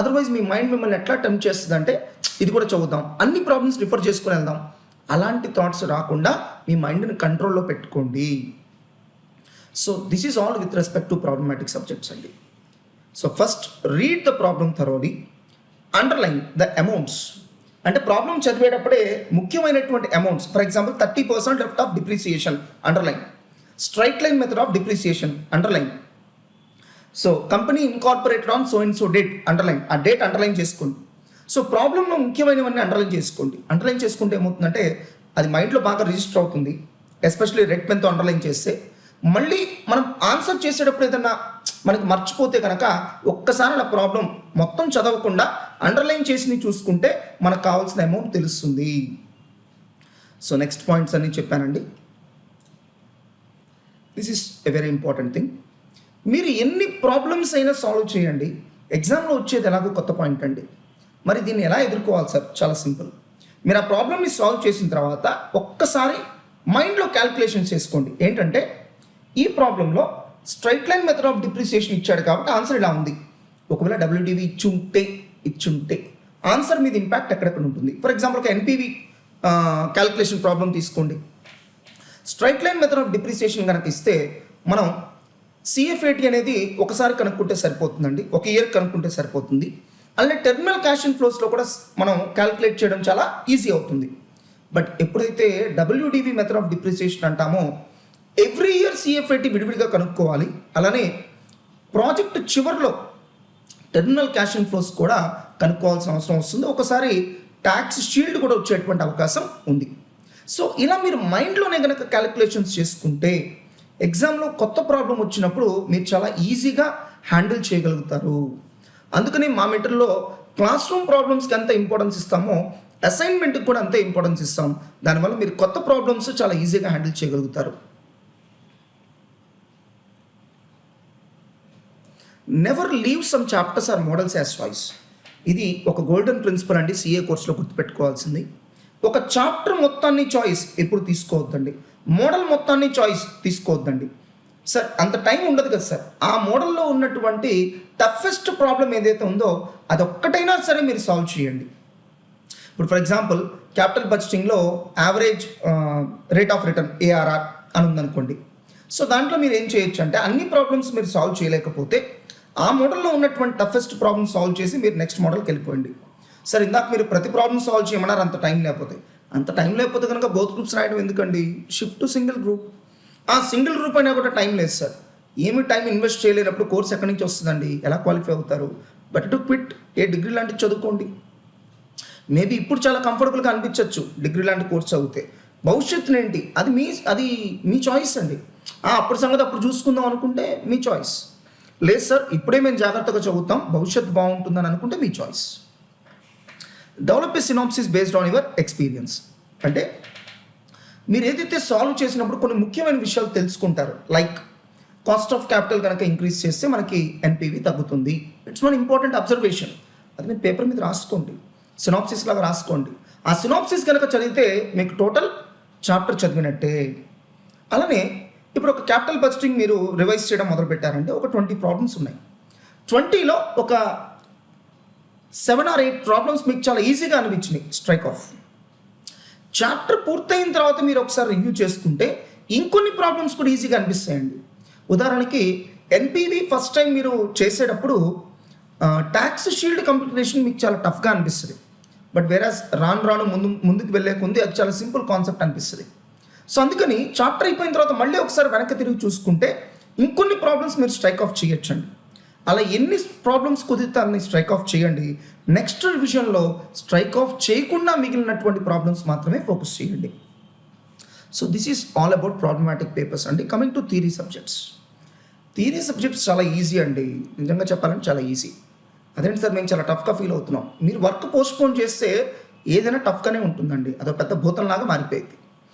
అదర్వైజ్ మీ మైండ్ మిమ్మల్ని ఎట్లా టెంప్ట్ చేస్తుంది అంటే ఇది కూడా చదువుదాం, అన్ని ప్రాబ్లమ్స్ రిఫర్ చేసుకుని వెళ్దాం. అలాంటి థాట్స్ రాకుండా మీ మైండ్ని కంట్రోల్లో పెట్టుకోండి. So this is all with respect to problematic subjects అండి. So first read the problem thoroughly, underline the amounts. అంటే ప్రాబ్లం చదివేటప్పుడే ముఖ్యమైనటువంటి amounts. For example 30% left of depreciation, underline. Straight line method of depreciation, underline. So company incorporated on so and so date, underline. ఆ date underline చేసుకోండి. So ప్రాబ్లంలో ముఖ్యమైనవన్నీ underline చేసుకోండి. Underline చేసుకుంటే ఏమవుతుందంటే అది మైండ్లో బాగా రిజిస్టర్ అవుతుంది. ఎస్పెషల్లీ రెడ్ పెన్తో అండర్లైన్ చేస్తే మళ్ళీ మనం ఆన్సర్ చేసేటప్పుడు ఏదన్నా మనకి మర్చిపోతే కనుక ఒక్కసారి ఆ ప్రాబ్లం మొత్తం చదవకుండా అండర్లైన్ చేసి చూసుకుంటే మనకు కావాల్సిన అమౌంట్ తెలుస్తుంది. సో నెక్స్ట్ పాయింట్స్ అన్ని చెప్పానండి. This is a very important thing. మీరు ఎన్ని ప్రాబ్లమ్స్ అయినా సాల్వ్ చేయండి, ఎగ్జామ్లో వచ్చేది ఎలాగో కొత్త పాయింట్ అండి. మరి దీన్ని ఎలా ఎదుర్కోవాలి సార్? చాలా సింపుల్. మీరు ఆ ప్రాబ్లమ్ని సాల్వ్ చేసిన తర్వాత ఒక్కసారి మైండ్లో క్యాల్కులేషన్స్ చేసుకోండి. ఏంటంటే ఈ ప్రాబ్లంలో straight line method of depreciation ఇచ్చాడు కాబట్టి ఆన్సర్ ఇలా ఉంది. ఒకవేళ డబ్ల్యూడివి ఇచ్చుంటే ఆన్సర్ మీద ఇంపాక్ట్ ఎక్కడెక్కడ ఉంటుంది. ఫర్ ఎగ్జాంపుల్ ఒక ఎన్పివి క్యాల్కులేషన్ ప్రాబ్లం తీసుకోండి. Straight line method of depreciation కనుక ఇస్తే మనం సిఎఫ్ఏటి అనేది ఒకసారి కనుక్కుంటే సరిపోతుందండి, ఒక ఇయర్ కనుక్కుంటే సరిపోతుంది. అలానే టెర్మినల్ క్యాష్ ఇన్ ఫ్లోస్లో కూడా మనం క్యాల్కులేట్ చేయడం చాలా ఈజీ అవుతుంది. బట్ ఎప్పుడైతే డబ్ల్యూడివి మెథడ్ ఆఫ్ డిప్రిసియేషన్ అంటామో ఎవ్రీ ఇయర్ సిఎఫ్ఐటి విడివిడిగా కనుక్కోవాలి. అలానే ప్రాజెక్ట్ చివరిలో టెర్మినల్ క్యాష్ ఇన్ ఫ్లోస్ కూడా కనుక్కోవాల్సిన అవసరం వస్తుంది. ఒకసారి ట్యాక్స్ షీల్డ్ కూడా వచ్చేటువంటి అవకాశం ఉంది. సో ఇలా మీరు మైండ్లోనే కనుక క్యాలిక్యులేషన్స్ చేసుకుంటే ఎగ్జామ్లో కొత్త ప్రాబ్లం వచ్చినప్పుడు మీరు చాలా ఈజీగా హ్యాండిల్ చేయగలుగుతారు. అందుకని మా మెటీరియల్లో క్లాస్ రూమ్ ప్రాబ్లమ్స్కి ఎంత ఇంపార్టెన్స్ ఇస్తామో అసైన్మెంట్కి కూడా అంతే ఇంపార్టెన్స్ ఇస్తాం. దానివల్ల మీరు కొత్త ప్రాబ్లమ్స్ చాలా ఈజీగా హ్యాండిల్ చేయగలుగుతారు. Never leave some chapters or models as choice. ఇది ఒక గోల్డెన్ ప్రిన్సిపల్ అండి, సిఏ కోర్సులో గుర్తుపెట్టుకోవాల్సింది. ఒక చాప్టర్ మొత్తాన్ని చాయిస్ ఎప్పుడు తీసుకోవద్దండి, మోడల్ మొత్తాన్ని చాయిస్ తీసుకోవద్దండి. సార్ అంత టైం ఉండదు కదా సార్, ఆ మోడల్లో ఉన్నటువంటి టఫెస్ట్ ప్రాబ్లం ఏదైతే ఉందో అదొక్కటైనా సరే మీరు సాల్వ్ చేయండి. ఇప్పుడు ఫర్ ఎగ్జాంపుల్ క్యాపిటల్ బడ్జెటింగ్లో average rate of return ARR అని ఉందనుకోండి. సో దాంట్లో మీరు ఏం చేయొచ్చు అంటే అన్ని ప్రాబ్లమ్స్ మీరు సాల్వ్ చేయలేకపోతే ఆ మోడల్లో ఉన్నటువంటి టఫెస్ట్ ప్రాబ్లమ్ సాల్వ్ చేసి మీరు నెక్స్ట్ మోడల్కి వెళ్ళిపోండి. సార్ ఇందాక మీరు ప్రతి ప్రాబ్లమ్ సాల్వ్ చేయమన్నారు, అంత టైం లేకపోతే కనుక బోత్ గ్రూప్స్ రాయడం ఎందుకండి, షిఫ్ట్ టు సింగిల్ గ్రూప్. ఆ సింగిల్ గ్రూప్ అయినా కూడా టైం లేదు సార్, ఏమి టైం ఇన్వెస్ట్ చేయలేనప్పుడు కోర్స్ ఎక్కడి నుంచి వస్తుందండి, ఎలా క్వాలిఫై అవుతారు? But to quit, A degree లాంటివి చదువుకోండి. మేబీ ఇప్పుడు చాలా కంఫర్టబుల్గా అనిపించవచ్చు డిగ్రీ లాంటి కోర్స్ చదివితే, భవిష్యత్తును ఏంటి అది మీ చాయిస్ అండి. అప్పుడు సంగతి అప్పుడు చూసుకుందాం అనుకుంటే మీ చాయిస్. లేదు సార్ ఇప్పుడే మేము జాగ్రత్తగా చదువుతాం, భవిష్యత్తు బాగుంటుందని అనుకుంటే మీ choice. Develop a synopsis based on your experience. అంటే మీరు ఏదైతే సాల్వ్ చేసినప్పుడు కొన్ని ముఖ్యమైన విషయాలు తెలుసుకుంటారు. లైక్ కాస్ట్ ఆఫ్ క్యాపిటల్ కనుక ఇంక్రీజ్ చేస్తే మనకి ఎన్పివి తగ్గుతుంది. It's one important observation. అది మీరు పేపర్ మీద రాసుకోండి, సినాప్సిస్ లాగా రాసుకోండి. ఆ సినాప్సిస్ కనుక చదివితే మీకు టోటల్ చాప్టర్ చదివినట్టే. అలానే ఇప్పుడు ఒక క్యాపిటల్ బడ్జెటింగ్ మీరు రివైజ్ చేయడం మొదలు పెట్టారంటే ఒక 20 ప్రాబ్లమ్స్ ఉన్నాయి. 20లో ఒక 7 or 8 ప్రాబ్లమ్స్ మీకు చాలా ఈజీగా అనిపించినాయి, స్ట్రైక్ ఆఫ్. చాప్టర్ పూర్తయిన తర్వాత మీరు ఒకసారి రివ్యూ చేసుకుంటే ఇంకొన్ని ప్రాబ్లమ్స్ కూడా ఈజీగా అనిపిస్తాయండి. ఉదాహరణకి ఎన్పివి ఫస్ట్ టైం మీరు చేసేటప్పుడు ట్యాక్స్ షీల్డ్ కంప్యూటేషన్ మీకు చాలా టఫ్గా అనిపిస్తుంది. బట్ వేరాజ్ రాను ముందుకు వెళ్ళే కొంది అది చాలా సింపుల్ కాన్సెప్ట్ అనిపిస్తుంది. సో అందుకని చాప్టర్ అయిపోయిన తర్వాత మళ్ళీ ఒకసారి వెనక్కి తిరిగి చూసుకుంటే ఇంకొన్ని ప్రాబ్లమ్స్ మీరు స్ట్రైక్ ఆఫ్ చేయొచ్చండి. అలా ఎన్ని ప్రాబ్లమ్స్ కుదిరితే అన్ని స్ట్రైక్ ఆఫ్ చేయండి. నెక్స్ట్ రివిజన్లో స్ట్రైక్ ఆఫ్ చేయకుండా మిగిలినటువంటి ప్రాబ్లమ్స్ మాత్రమే ఫోకస్ చేయండి. So this is all about problematic papers అండి. Coming to theory subjects. Theory subjects చాలా ఈజీ అండి, నిజంగా చెప్పాలంటే చాలా ఈజీ. అదేంటి సార్ మేము చాలా టఫ్గా ఫీల్ అవుతున్నాం. మీరు వర్క్ పోస్ట్పోన్ చేస్తే ఏదైనా టఫ్గానే ఉంటుందండి, అదొక పెద్ద భూతంలాగా మారిపోయింది.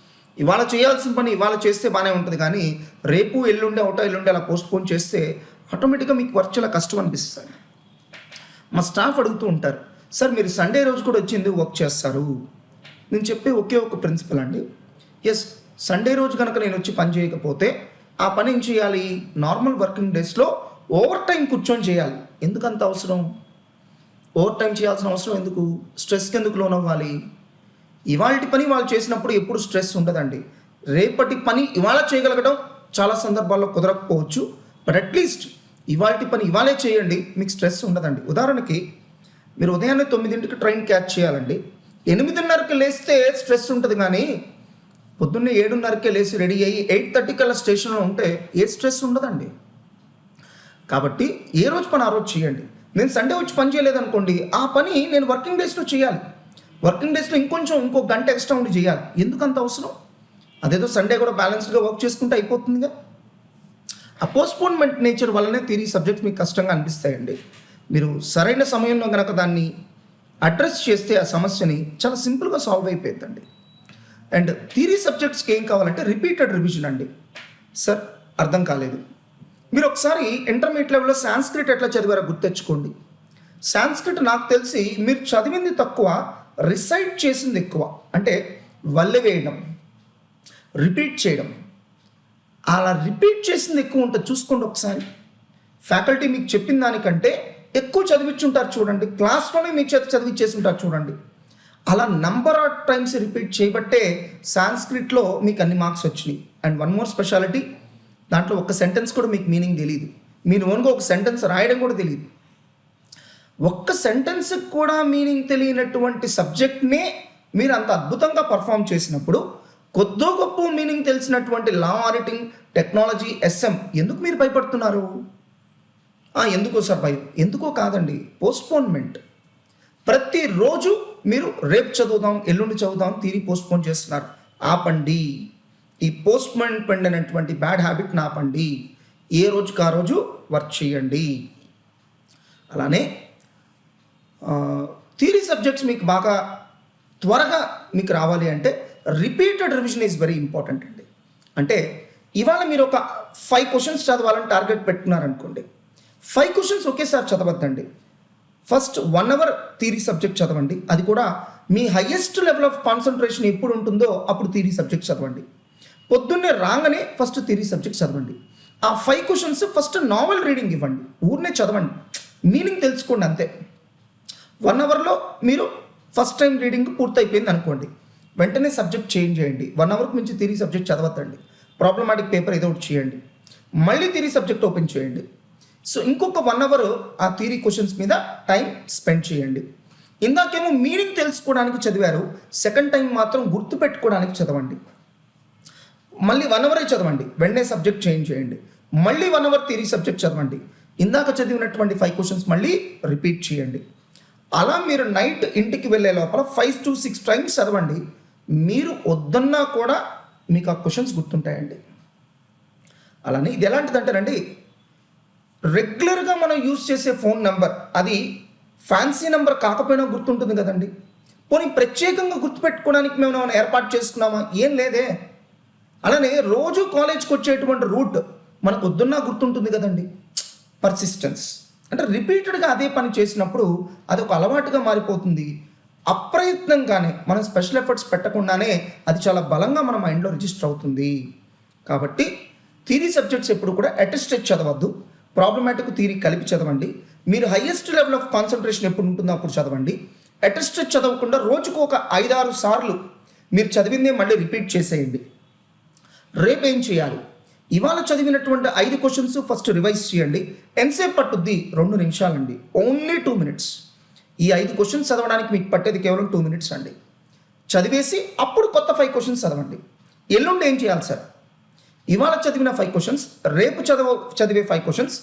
ఇవాళ చేయాల్సిన పని ఇవాళ చేస్తే బాగానే ఉంటుంది, కానీ రేపు ఎల్లుండి అలా పోస్ట్పోన్ చేస్తే ఆటోమేటిక్గా మీకు వర్క్ చాలా కష్టం అనిపిస్తుంది. మా స్టాఫ్ అడుగుతూ ఉంటారు, సార్ మీరు సండే రోజు కూడా వచ్చి ఎందుకు వర్క్ చేస్తారు? నేను చెప్పే ఒకే ఒక ప్రిన్సిపల్ అండి, ఎస్ సండే రోజు కనుక నేను వచ్చి పని చేయకపోతే ఆ పని ఏం చేయాలి, నార్మల్ వర్కింగ్ డేస్లో ఓవర్ టైం కూర్చొని చేయాలి. ఎందుకంత అవసరం? ఓవర్ టైం చేయాల్సిన అవసరం ఎందుకు? స్ట్రెస్కి ఎందుకు లోన్ అవ్వాలి? ఇవాళ పని వాళ్ళు చేసినప్పుడు ఎప్పుడు స్ట్రెస్ ఉండదండి. రేపటి పని ఇవాళ చేయగలగడం చాలా సందర్భాల్లో కుదరకపోవచ్చు, బట్ అట్లీస్ట్ ఇవాళ పని ఇవాళే చేయండి, మీకు స్ట్రెస్ ఉండదండి. ఉదాహరణకి మీరు ఉదయాన్నే 9ంటికి ట్రైన్ క్యాచ్ చేయాలండి, 8:30కి లేస్తే స్ట్రెస్ ఉంటుంది, కానీ పొద్దున్నే 7:30కే లేచి రెడీ అయ్యి 8:30 కల్లా స్టేషన్లో ఉంటే ఏ స్ట్రెస్ ఉండదండి. కాబట్టి ఏ రోజు పని ఆ రోజు చేయండి. నేను సండే వచ్చి పని చేయలేదనుకోండి, ఆ పని నేను వర్కింగ్ డేస్లో చేయాలి. వర్కింగ్ డేస్లో ఇంకో గంట ఎక్స్ట్రా ఉండి చేయాలి. ఎందుకంత అవసరం? అదేదో సండే కూడా బ్యాలెన్స్డ్గా వర్క్ చేసుకుంటే అయిపోతుందిగా. ఆ పోస్ట్పోన్మెంట్ నేచర్ వల్లనే థియరీ సబ్జెక్ట్స్ మీకు కష్టంగా అనిపిస్తాయండి. మీరు సరైన సమయంలో కనుక దాన్ని అడ్రస్ చేస్తే ఆ సమస్యని చాలా సింపుల్గా సాల్వ్ అయిపోతుందండి. అండ్ థియరీ సబ్జెక్ట్స్కి ఏం కావాలంటే రిపీటెడ్ రివిజన్ అండి. సార్ అర్థం కాలేదు, మీరు ఒకసారి ఇంటర్మీడియట్ లెవెల్లో సాంస్క్రిట్ ఎట్లా చదివారో గుర్తెచ్చుకోండి. సాంస్క్రిట్ నాకు తెలిసి మీరు చదివింది తక్కువ, రిసైట్ చేసింది ఎక్కువ. అంటే వల్లె వేయడం, రిపీట్ చేయడం, అలా రిపీట్ చేసింది ఎక్కువ ఉంటుంది. చూసుకోండి ఒకసారి, ఫ్యాకల్టీ మీకు చెప్పిన దానికంటే ఎక్కువ చదివించుంటారు చూడండి, క్లాస్లోనే మీ చేత చదివించేసి ఉంటారు చూడండి. అలా నంబర్ ఆఫ్ టైమ్స్ రిపీట్ చేయబట్టే సాంస్క్రిట్లో మీకు అన్ని మార్క్స్ వచ్చినాయి. అండ్ వన్ మోర్ స్పెషాలిటీ, దాంట్లో ఒక సెంటెన్స్ కూడా మీకు మీనింగ్ తెలియదు, మీరు ఓన్గా ఒక సెంటెన్స్ రాయడం కూడా తెలియదు. ఒక్క సెంటెన్స్కి కూడా మీనింగ్ తెలియనటువంటి సబ్జెక్ట్నే మీరు అంత అద్భుతంగా పర్ఫామ్ చేసినప్పుడు కొద్దో గొప్ప మీనింగ్ తెలిసినటువంటి లా ఆడిటింగ్, టెక్నాలజీ, ఎస్ఎం ఎందుకు మీరు భయపడుతున్నారు? ఎందుకో సార్ భయం? ఎందుకో కాదండి, పోస్ట్పోన్మెంట్. ప్రతిరోజు మీరు రేపు చదువుదాం, ఎల్లుండి చదువుదాం, థియరీ పోస్ట్పోన్ చేస్తున్నారు. ఆపండి. ఈ పోస్ట్పోన్మెంట్ అనేటువంటి బ్యాడ్ హ్యాబిట్ని ఆపండి. ఏ రోజుకి ఆ రోజు వర్క్ చేయండి. అలానే థియరీ సబ్జెక్ట్స్ మీకు బాగా త్వరగా మీకు రావాలి అంటే repeated revision is very important అండి. అంటే ఇవాళ మీరు ఒక 5 క్వశ్చన్స్ చదవాలని టార్గెట్ పెట్టుకున్నారనుకోండి, 5 క్వశ్చన్స్ ఒకేసారి చదవద్దండి. ఫస్ట్ 1 అవర్ థియరీ సబ్జెక్ట్ చదవండి. అది కూడా మీ హయ్యెస్ట్ లెవెల్ ఆఫ్ కాన్సన్ట్రేషన్ ఎప్పుడు ఉంటుందో అప్పుడు థియరీ సబ్జెక్ట్ చదవండి. పొద్దున్నే రాగానే ఫస్ట్ థియరీ సబ్జెక్ట్ చదవండి. ఆ 5 క్వశ్చన్స్ ఫస్ట్ నావెల్ రీడింగ్ ఇవ్వండి, ఊరినే చదవండి, మీనింగ్ తెలుసుకోండి అంతే. 1 అవర్లో మీరు ఫస్ట్ టైం రీడింగ్ పూర్తయిపోయింది అనుకోండి, వెంటనే సబ్జెక్ట్ చేంజ్ చేయండి. 1 అవర్కి మించి థియరీ సబ్జెక్ట్ చదవద్దండి. ప్రాబ్లమాటిక్ పేపర్ ఏదో ఒకటి చేయండి, మళ్ళీ థియరీ సబ్జెక్ట్ ఓపెన్ చేయండి. సో ఇంకొక 1 అవర్ ఆ థియరీ క్వశ్చన్స్ మీద టైం స్పెండ్ చేయండి. ఇందాకేమో మీనింగ్ తెలుసుకోవడానికి చదివారు, సెకండ్ టైం మాత్రం గుర్తుపెట్టుకోవడానికి చదవండి. మళ్ళీ 1 అవరే చదవండి, వెంటనే సబ్జెక్ట్ చేంజ్ చేయండి, మళ్ళీ 1 అవర్ థియరీ సబ్జెక్ట్ చదవండి. ఇందాక చదివినటువంటి 5 క్వశ్చన్స్ మళ్ళీ రిపీట్ చేయండి. అలా మీరు నైట్ ఇంటికి వెళ్ళే లోపల 5 to 6 టైమ్స్ చదవండి. మీరు వద్దన్నా కూడా మీకు ఆ క్వశ్చన్స్ గుర్తుంటాయండి. అలానే ఇది ఎలాంటిదంటారండి, రెగ్యులర్గా మనం యూజ్ చేసే ఫోన్ నెంబర్ అది ఫ్యాన్సీ నెంబర్ కాకపోయినా గుర్తుంటుంది కదండి. పోనీ ప్రత్యేకంగా గుర్తుపెట్టుకోవడానికి మేము ఏమైనా ఏర్పాటు చేసుకున్నామా? ఏం లేదే. అలానే రోజు కాలేజ్కి వచ్చేటువంటి రూట్ మనకు వద్దున్నా గుర్తుంటుంది కదండి. పర్సిస్టెన్స్ అంటే రిపీటెడ్గా అదే పని చేసినప్పుడు అది ఒక అలవాటుగా మారిపోతుంది. అప్రయత్నంగానే మనం స్పెషల్ ఎఫర్ట్స్ పెట్టకుండానే అది చాలా బలంగా మన మైండ్లో రిజిస్టర్ అవుతుంది. కాబట్టి థియరీ సబ్జెక్ట్స్ ఎప్పుడు కూడా అటెస్టెడ్ చదవద్దు, ప్రాబ్లమాటిక్ థియరీ కలిపి చదవండి. మీరు హయ్యెస్ట్ లెవెల్ ఆఫ్ కాన్సన్ట్రేషన్ ఎప్పుడు ఉంటుందో అప్పుడు చదవండి. అటెస్టెడ్ చదవకుండా రోజుకు ఒక 5-6 సార్లు మీరు చదివిందే మళ్ళీ రిపీట్ చేసేయండి. రేపు ఏం చేయాలి, ఇవాళ చదివినటువంటి 5 క్వశ్చన్స్ ఫస్ట్ రివైజ్ చేయండి. ఎంతసేపు పట్టుద్ది? 2 నిమిషాలండి, ఓన్లీ 2 minutes. ఈ 5 క్వశ్చన్స్ చదవడానికి మీకు పట్టేది కేవలం 2 minutes అండి. చదివేసి అప్పుడు కొత్త 5 క్వశ్చన్స్ చదవండి. ఎల్లుండి ఏం చేయాలి సార్, ఇవాళ చదివిన 5 క్వశ్చన్స్, రేపు చదివే 5 క్వశ్చన్స్,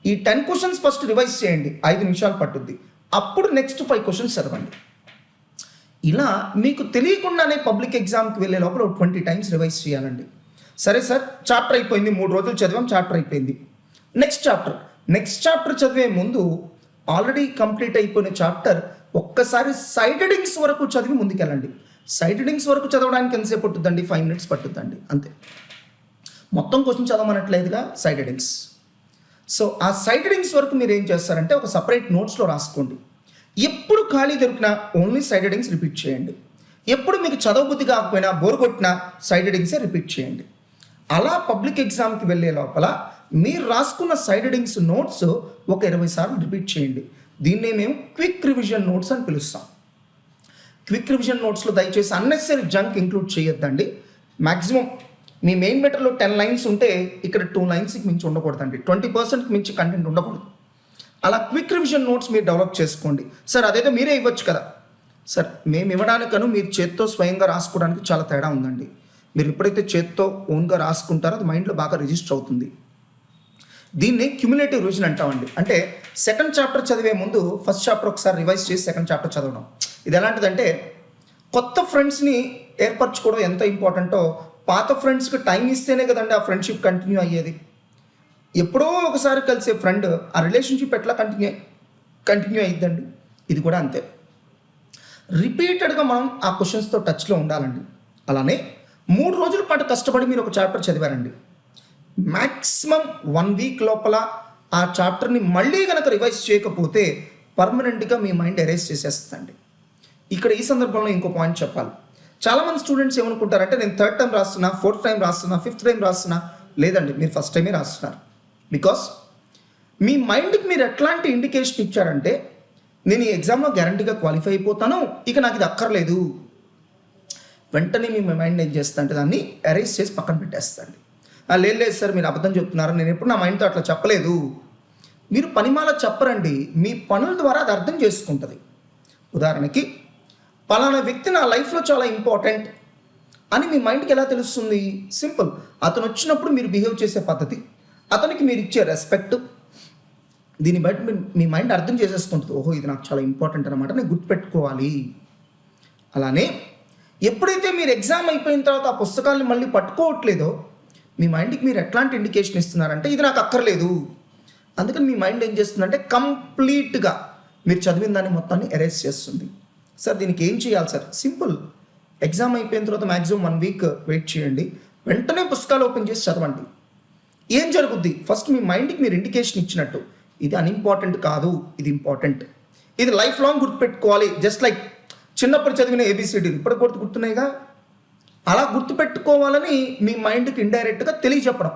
ఈ 10 క్వశ్చన్స్ ఫస్ట్ రివైజ్ చేయండి, 5 నిమిషాలు పట్టుద్ది. అప్పుడు నెక్స్ట్ 5 క్వశ్చన్స్ చదవండి. ఇలా మీకు తెలియకుండానే పబ్లిక్ ఎగ్జామ్కి వెళ్ళే లోపల 20 టైమ్స్ రివైజ్ చేయాలండి. సరే సార్, చాప్టర్ అయిపోయింది, 3 రోజులు చదివాం, చాప్టర్ అయిపోయింది. నెక్స్ట్ చాప్టర్ చదివే ముందు ఆల్రెడీ కంప్లీట్ అయిపోయిన చాప్టర్ ఒక్కసారి సైడ్ హెడింగ్స్ వరకు చదివి ముందుకెళ్ళండి. సైడ్ హెడింగ్స్ వరకు చదవడానికి ఎంతసేపు పట్టుద్దండి? 5 minutes పట్టుద్దండి అంతే. మొత్తం క్వశ్చన్ చదవమనట్లేదుగా, సైడ్ హెడింగ్స్. సో ఆ సైడ్ హెడింగ్స్ వరకు మీరు ఏం చేస్తారంటే ఒక సపరేట్ నోట్స్లో రాసుకోండి. ఎప్పుడు ఖాళీ దొరికినా ఓన్లీ సైడ్ హెడింగ్స్ రిపీట్ చేయండి. ఎప్పుడు మీకు చదవబుద్ధి కాకపోయినా, బోర్ కొట్టినా సైడ్ హెడింగ్సే రిపీట్ చేయండి. అలా పబ్లిక్ ఎగ్జామ్కి వెళ్ళే లోపల మీరు రాసుకున్న సైడ్ హెడింగ్స్ నోట్స్ ఒక 20 సార్లు రిపీట్ చేయండి. దీన్నే మేము క్విక్ రివిజన్ నోట్స్ అని పిలుస్తాం. క్విక్ రివిజన్ నోట్స్లో దయచేసి అన్నెసరీ జంక్ ఇంక్లూడ్ చేయొద్దండి. మ్యాక్సిమం మీ మెయిన్ మెటర్లో 10 lines ఉంటే ఇక్కడ 2 linesకి మించి ఉండకూడదండి, 20%కి మించి కంటెంట్ ఉండకూడదు. అలా క్విక్ రివిజన్ నోట్స్ మీరు డెవలప్ చేసుకోండి. సార్ అదైతే మీరే ఇవ్వచ్చు కదా. సార్ మేము ఇవ్వడానికను మీరు చేత్తో స్వయంగా రాసుకోవడానికి చాలా తేడా ఉందండి. మీరు ఎప్పుడైతే చేత్తో ఓన్గా రాసుకుంటారో అది మైండ్లో బాగా రిజిస్టర్ అవుతుంది. దీన్ని క్యుములేటివ్ రివిజన్ అంటామండి. అంటే సెకండ్ చాప్టర్ చదివే ముందు ఫస్ట్ చాప్టర్ ఒకసారి రివైజ్ చేసి సెకండ్ చాప్టర్ చదవడం. ఇది ఎలాంటిదంటే కొత్త ఫ్రెండ్స్ని ఏర్పరచుకోవడం ఎంత ఇంపార్టెంటో, పాత ఫ్రెండ్స్కి టైం ఇస్తేనే కదండి ఆ ఫ్రెండ్షిప్ కంటిన్యూ అయ్యేది. ఎప్పుడో ఒకసారి కలిసే ఫ్రెండ్ ఆ రిలేషన్షిప్ ఎట్లా కంటిన్యూ అయ్యిద్దండి. ఇది కూడా అంతే. రిపీటెడ్గా మనం ఆ క్వశ్చన్స్తో టచ్లో ఉండాలండి. అలానే 3 రోజుల పాటు కష్టపడి మీరు ఒక చాప్టర్ చదివారండి, మ్యాక్సిమం 1 week లోపల ఆ చాప్టర్ని మళ్ళీ కనుక రివైజ్ చేయకపోతే పర్మనెంట్గా మీ మైండ్ ఎరేజ్ చేసేస్తుందండి. ఇక్కడ ఈ సందర్భంలో ఇంకో పాయింట్ చెప్పాలి. చాలామంది స్టూడెంట్స్ ఏమనుకుంటారంటే నేను 3rd time రాస్తున్నా, 4th time రాస్తున్నా, 5th time రాస్తున్నా. లేదండి, మీరు ఫస్ట్ టైమే రాస్తున్నారు. బికాస్ మీ మైండ్కి మీరు ఎట్లాంటి ఇండికేషన్ ఇచ్చారంటే నేను ఈ ఎగ్జామ్లో గ్యారంటీగా క్వాలిఫై అయిపోతాను, ఇక నాకు ఇది అక్కర్లేదు. వెంటనే మీ మైండ్ ఏం చేస్తా అంటే దాన్ని ఎరేజ్ చేసి పక్కన పెట్టేస్తాండి. లేదు సార్ మీరు అబద్ధం చెప్తున్నారు, నేను ఎప్పుడు నా మైండ్తో అట్లా చెప్పలేదు. మీరు పనిమాల చెప్పరండి, మీ పనుల ద్వారా అది అర్థం చేసుకుంటుంది. ఉదాహరణకి పలానా వ్యక్తి నా లైఫ్లో చాలా ఇంపార్టెంట్ అని మీ మైండ్కి ఎలా తెలుస్తుంది? సింపుల్, అతను వచ్చినప్పుడు మీరు బిహేవ్ చేసే పద్ధతి, అతనికి మీరు ఇచ్చే రెస్పెక్ట్, దీన్ని బట్టి మీ మైండ్ అర్థం చేసేసుకుంటుంది. ఓహో ఇది నాకు చాలా ఇంపార్టెంట్ అనమాట, నేను గుర్తుపెట్టుకోవాలి. అలానే ఎప్పుడైతే మీరు ఎగ్జామ్ అయిపోయిన తర్వాత ఆ పుస్తకాలను మళ్ళీ పట్టుకోవట్లేదో మీ మైండ్కి మీరు ఎట్లాంటి ఇండికేషన్ ఇస్తున్నారంటే ఇది నాకు అక్కర్లేదు. అందుకని మీ మైండ్ ఏం చేస్తుందంటే కంప్లీట్గా మీరు చదివిన దాన్ని మొత్తాన్ని ఎరేజ్ చేస్తుంది. సార్ దీనికి ఏం చేయాలి సార్? సింపుల్. ఎగ్జామ్ అయిపోయిన తర్వాత మ్యాక్సిమం 1 వీక్ వెయిట్ చేయండి. వెంటనే పుస్తకాలు ఓపెన్ చేసి చదవండి. ఏం జరుగుద్ది? ఫస్ట్ మీ మైండ్కి మీరు ఇండికేషన్ ఇచ్చినట్టు ఇది అన్ఇంపార్టెంట్ కాదు, ఇది ఇంపార్టెంట్, ఇది లైఫ్ లాంగ్ గుర్తుపెట్టుకోవాలి. జస్ట్ లైక్ చిన్నప్పుడు చదివిన ఏబిసిడీలు ఇప్పుడు గుర్తున్నాయిగా, అలా గుర్తుపెట్టుకోవాలని మీ మైండ్కి ఇండైరెక్ట్గా తెలియజెప్పడం.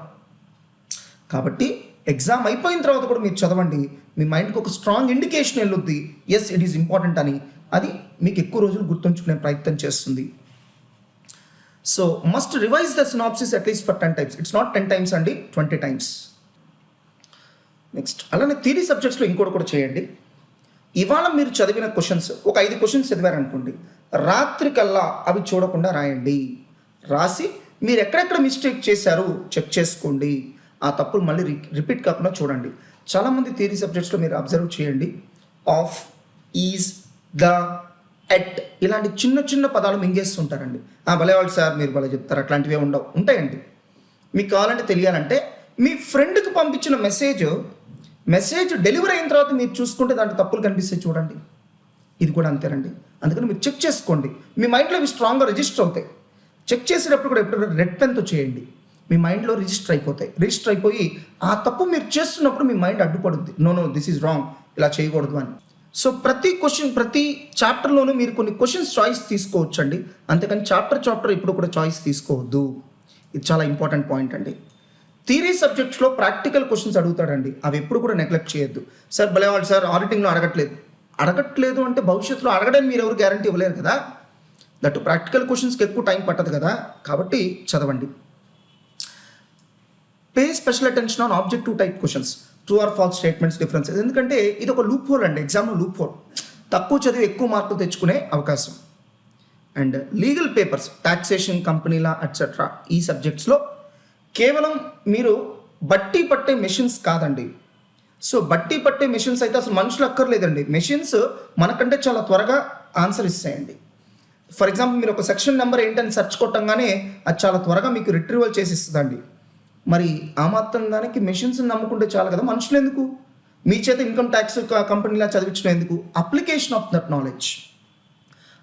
కాబట్టి ఎగ్జామ్ అయిపోయిన తర్వాత కూడా మీరు చదవండి. మీ మైండ్కి ఒక స్ట్రాంగ్ ఇండికేషన్ వెళ్ళొద్ది, ఎస్ ఇట్ ఈస్ ఇంపార్టెంట్ అని. అది మీకు ఎక్కువ రోజులు గుర్తుంచుకునే ప్రయత్నం చేస్తుంది. So must revise the synopsis at least for 10 times. It's not 10 times అండి, 20 times. నెక్స్ట్ అలానే థియరీ సబ్జెక్ట్స్లో ఇంకోటి కూడా చేయండి. ఇవాళ మీరు చదివిన క్వశ్చన్స్ ఒక 5 క్వశ్చన్స్ చదివారనుకోండి, రాత్రి కల్లా అవి చూడకుండా రాయండి. రాసి మీరు ఎక్కడెక్కడ మిస్టేక్ చేశారు చెక్ చేసుకోండి. ఆ తప్పులు మళ్ళీ రిపీట్ కాకుండా చూడండి. చాలామంది థియరీ సబ్జెక్ట్స్లో మీరు అబ్జర్వ్ చేయండి, ఆఫ్, ఈజ్, ద, ఎట్ ఇలాంటి చిన్న చిన్న పదాలు మింగేస్తుంటారండి. భలేవాళ్ళు సార్ మీరు భలే చెప్తారు, అట్లాంటివే ఉండవు. ఉంటాయండి. మీకు కావాలంటే తెలియాలంటే మీ ఫ్రెండ్కి పంపించిన మెసేజ్ డెలివరీ అయిన తర్వాత మీరు చూసుకుంటే దాంట్లో తప్పులు కనిపిస్తే చూడండి. ఇది కూడా అంతేనండి. అందుకని మీరు చెక్ చేసుకోండి. మీ మైండ్లో ఇవి స్ట్రాంగ్గా రిజిస్టర్ అవుతాయి. చెక్ చేసేటప్పుడు కూడా ఎప్పుడు రెడ్ పెన్తో చేయండి. మీ మైండ్లో రిజిస్టర్ అయిపోయి ఆ తప్పు మీరు చేస్తున్నప్పుడు మీ మైండ్ అడ్డుపడుద్ది. నో దిస్ ఈజ్ రాంగ్, ఇలా చేయకూడదు అని. సో ప్రతి చాప్టర్లోనూ మీరు కొన్ని క్వశ్చన్స్ చాయిస్ తీసుకోవచ్చండి. అంతేకాని చాప్టర్ ఇప్పుడు కూడా చాయిస్ తీసుకోవద్దు. ఇది చాలా ఇంపార్టెంట్ పాయింట్ అండి. థియరీ సబ్జెక్ట్స్లో ప్రాక్టికల్ క్వశ్చన్స్ అడుగుతాడండి, అవి ఎప్పుడు కూడా నెగ్లెక్ట్ చేయొద్దు. సార్ భలేవాళ్ళు సార్ ఆడిటింగ్లో అడగట్లేదు అంటే భవిష్యత్తులో అడగడానికి మీరు ఎవరు గ్యారంటీ ఇవ్వలేరు కదా. దట్ ప్రాక్టికల్ క్వశ్చన్స్కి ఎక్కువ టైం పట్టదు కదా, కాబట్టి చదవండి. Pay special attention on objective type questions, true or false statements, differences. ఎందుకంటే ఇది ఒక లూప్ హోల్ అండి, ఎగ్జామ్లో లూప్ హోల్. తక్కువ చదివి ఎక్కువ మార్కులు తెచ్చుకునే అవకాశం. And legal papers, taxation, company law etcetera, ఈ సబ్జెక్ట్స్లో కేవలం మీరు బట్టి పట్టే మెషిన్స్ కాదండి. సో బట్టి పట్టే మెషిన్స్ అయితే అసలు మనుషులు అక్కర్లేదండి. మెషిన్స్ మనకంటే చాలా త్వరగా ఆన్సర్ ఇస్తాయండి. ఫర్ ఎగ్జాంపుల్ మీరు ఒక సెక్షన్ నెంబర్ ఏంటని సెర్చ్ కొట్టంగానే అది చాలా త్వరగా మీకు రిట్రీవల్ చేసి ఇస్తుందండి. మరి ఆ మాత్రం దానికి మెషిన్స్ని నమ్ముకుంటే చాలు కదా, మనుషులు ఎందుకు? మీ చేత ఇన్కమ్ ట్యాక్స్ కంపెనీలా చదివించడం ఎందుకు? అప్లికేషన్ ఆఫ్ దట్ నాలెడ్జ్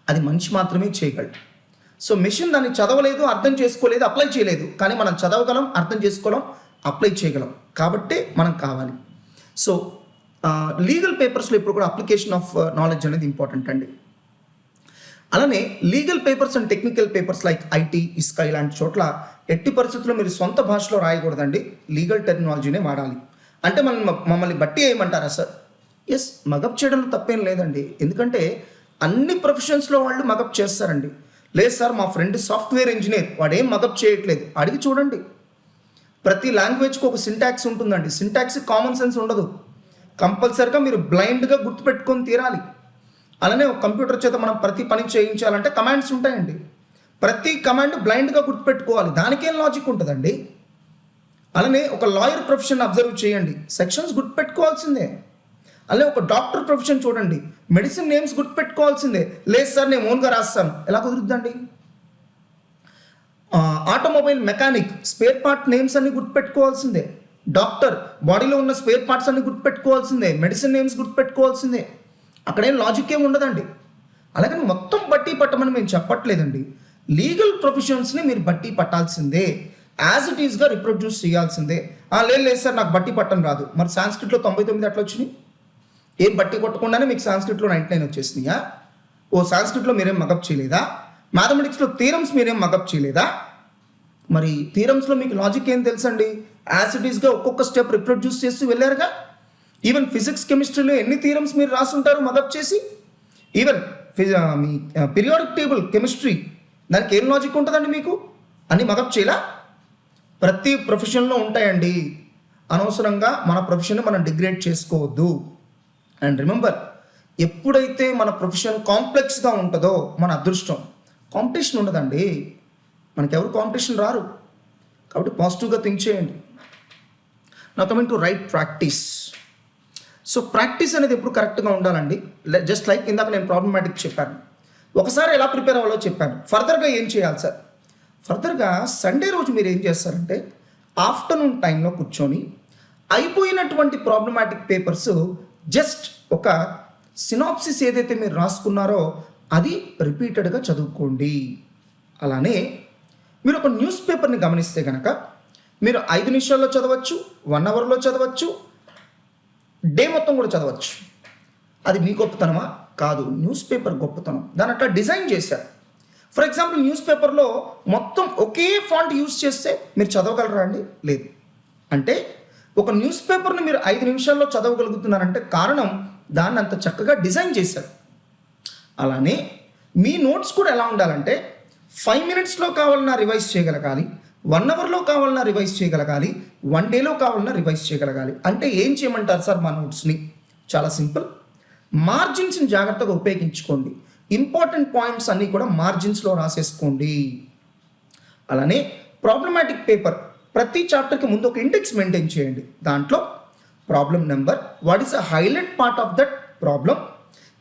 అది మనిషి మాత్రమే చేయగలడు. సో మెషిన్ దాన్ని చదవలేదు, అర్థం చేసుకోలేదు, అప్లై చేయలేదు. కానీ మనం చదవగలం, అర్థం చేసుకోగలం, అప్లై చేయగలం. కాబట్టి మనం కావాలి. సో లీగల్ పేపర్స్లో ఇప్పుడు కూడా అప్లికేషన్ ఆఫ్ నాలెడ్జ్ అనేది ఇంపార్టెంట్ అండి. అలానే legal papers and technical papers like IT, ISCA ఇలాంటి చోట్ల ఎట్టి పరిస్థితుల్లో మీరు సొంత భాషలో రాయకూడదండి, లీగల్ టెర్మినాలజీనే వాడాలి. అంటే మమ్మల్ని బట్టి ఏమంటారా సార్? ఎస్, మగప్ చేయడంలో తప్పేం లేదండి. ఎందుకంటే అన్ని ప్రొఫెషన్స్లో వాళ్ళు మగప్ చేస్తారండి. లేదు సార్ మా ఫ్రెండ్ సాఫ్ట్వేర్ ఇంజనీర్, వాడేం మగప్ చేయట్లేదు, అడిగి చూడండి. ప్రతి లాంగ్వేజ్కి ఒక సింటాక్స్ ఉంటుందండి. సింటాక్స్ కామన్ సెన్స్ ఉండదు. కంపల్సరిగా మీరు బ్లైండ్గా గుర్తుపెట్టుకొని తీరాలి. అలానే ఒక కంప్యూటర్ చేత మనం ప్రతి పని చేయించాలంటే కమాండ్స్ ఉంటాయండి. ప్రతి కమాండ్ బ్లైండ్గా గుర్తుపెట్టుకోవాలి, దానికేం లాజిక్ ఉంటుందండి. అలానే ఒక లాయర్ ప్రొఫెషన్ అబ్జర్వ్ చేయండి, సెక్షన్స్ గుర్తుపెట్టుకోవాల్సిందే. అలానే ఒక డాక్టర్ ప్రొఫెషన్ చూడండి, మెడిసిన్ నేమ్స్ గుర్తుపెట్టుకోవాల్సిందే. లేదు సార్ నేను ఓన్గా రాస్తాను, ఎలా కుదురుద్దండి? Automobile mechanic spare part names అన్ని గుర్తుపెట్టుకోవాల్సిందే. డాక్టర్ బాడీలో ఉన్న స్పేర్ పార్ట్స్ అన్ని గుర్తుపెట్టుకోవాల్సిందే. Medicine names గుర్తుపెట్టుకోవాల్సిందే. అక్కడేం లాజిక్ ఏమి ఉండదండి. అలాగని మొత్తం బట్టి పట్టమని మేము చెప్పట్లేదండి. లీగల్ ప్రొఫెషన్స్ని మీరు బట్టి పట్టాల్సిందే, యాజ్ ఇట్ ఈస్గా రిప్రొడ్యూస్ చేయాల్సిందే. లేదు సార్ నాకు బట్టి పట్టం రాదు. మరి సాంస్క్రిట్లో 99 అట్లా వచ్చినాయి. ఏం బట్టి కొట్టకుండానే మీకు సాంస్క్రిట్లో 99 వచ్చేసినాయా? సాంస్క్రిట్లో మీరేం మగప్ చేయలేదా? మ్యాథమెటిక్స్లో థీరమ్స్ మీరేం మగప్ చేయలేదా? మరి థీరమ్స్లో మీకు లాజిక్ ఏం తెలుసండి? యాజ్ ఇట్ ఈస్గా ఒక్కొక్క స్టెప్ రిప్రొడ్యూస్ చేస్తూ వెళ్ళారుగా. ఈవెన్ ఫిజిక్స్, కెమిస్ట్రీలో ఎన్ని థీరమ్స్ మీరు రాసుంటారు మగప్ చేసి. ఈవెన్ మీ పీరియాడిక్ టేబుల్ కెమిస్ట్రీ, దానికి ఏం లాజిక్ ఉంటుందండి మీకు? అన్ని మగప్ చేయలా? ప్రతి ప్రొఫెషన్లో ఉంటాయండి. అనవసరంగా మన ప్రొఫెషన్ని మనం డిగ్రేడ్ చేసుకోవద్దు. అండ్ రిమెంబర్, ఎప్పుడైతే మన ప్రొఫెషన్ కాంప్లెక్స్గా ఉంటుందో మన అదృష్టం. కాంపిటీషన్ ఉండదండి, మనకెవరు కాంపిటీషన్ రారు. కాబట్టి పాజిటివ్గా థింక్ చేయండి. నా coming to right practice. So practice అనేది ఎప్పుడు కరెక్ట్గా ఉండాలండి. జస్ట్ లైక్ ఇందాక నేను ప్రాబ్లమాటిక్ చెప్పాను, ఒకసారి ఎలా ప్రిపేర్ అవ్వాలో చెప్పాను. ఫర్దర్గా ఏం చేయాలి సార్? ఫర్దర్గా సండే రోజు మీరు ఏం చేస్తారంటే ఆఫ్టర్నూన్ టైంలో కూర్చొని అయిపోయినటువంటి ప్రాబ్లమాటిక్ పేపర్స్ జస్ట్ ఒక సినాప్సిస్ ఏదైతే మీరు రాసుకున్నారో అది రిపీటెడ్గా చదువుకోండి. అలానే మీరు ఒక న్యూస్ పేపర్ని గమనిస్తే కనుక మీరు 5 నిమిషాల్లో చదవచ్చు, 1 అవర్లో చదవచ్చు, డే మొత్తం కూడా చదవచ్చు. అది మీ గొప్పతనమా? కాదు, న్యూస్ పేపర్ గొప్పతనం. దాని అట్లా డిజైన్ చేశారు. ఫర్ ఎగ్జాంపుల్ న్యూస్ పేపర్లో మొత్తం ఒకే ఫాంట్ యూస్ చేస్తే మీరు చదవగలరా అండి? లేదు. అంటే ఒక న్యూస్ పేపర్ని మీరు 5 నిమిషాల్లో చదవగలుగుతున్నారంటే కారణం దాన్ని అంత చక్కగా డిజైన్ చేశారు. అలానే మీ నోట్స్ కూడా ఎలా ఉండాలంటే 5 మినిట్స్లో కావాలన్నా రివైజ్ చేయగలగాలి, 1 అవర్లో కావాలన్నా రివైజ్ చేయగలగాలి, 1 డేలో కావాలన్నా రివైజ్ చేయగలగాలి. అంటే ఏం చేయమంటారు సార్ మా నోట్స్ని? చాలా సింపుల్. మార్జిన్స్ని జాగ్రత్తగా ఉపయోగించుకోండి. ఇంపార్టెంట్ పాయింట్స్ అన్నీ కూడా మార్జిన్స్లో రాసేసుకోండి. అలానే ప్రాబ్లమాటిక్ పేపర్ ప్రతి చాప్టర్కి ముందు ఒక ఇండెక్స్ మెయింటైన్ చేయండి. దాంట్లో problem number, what is the highlight part of that problem,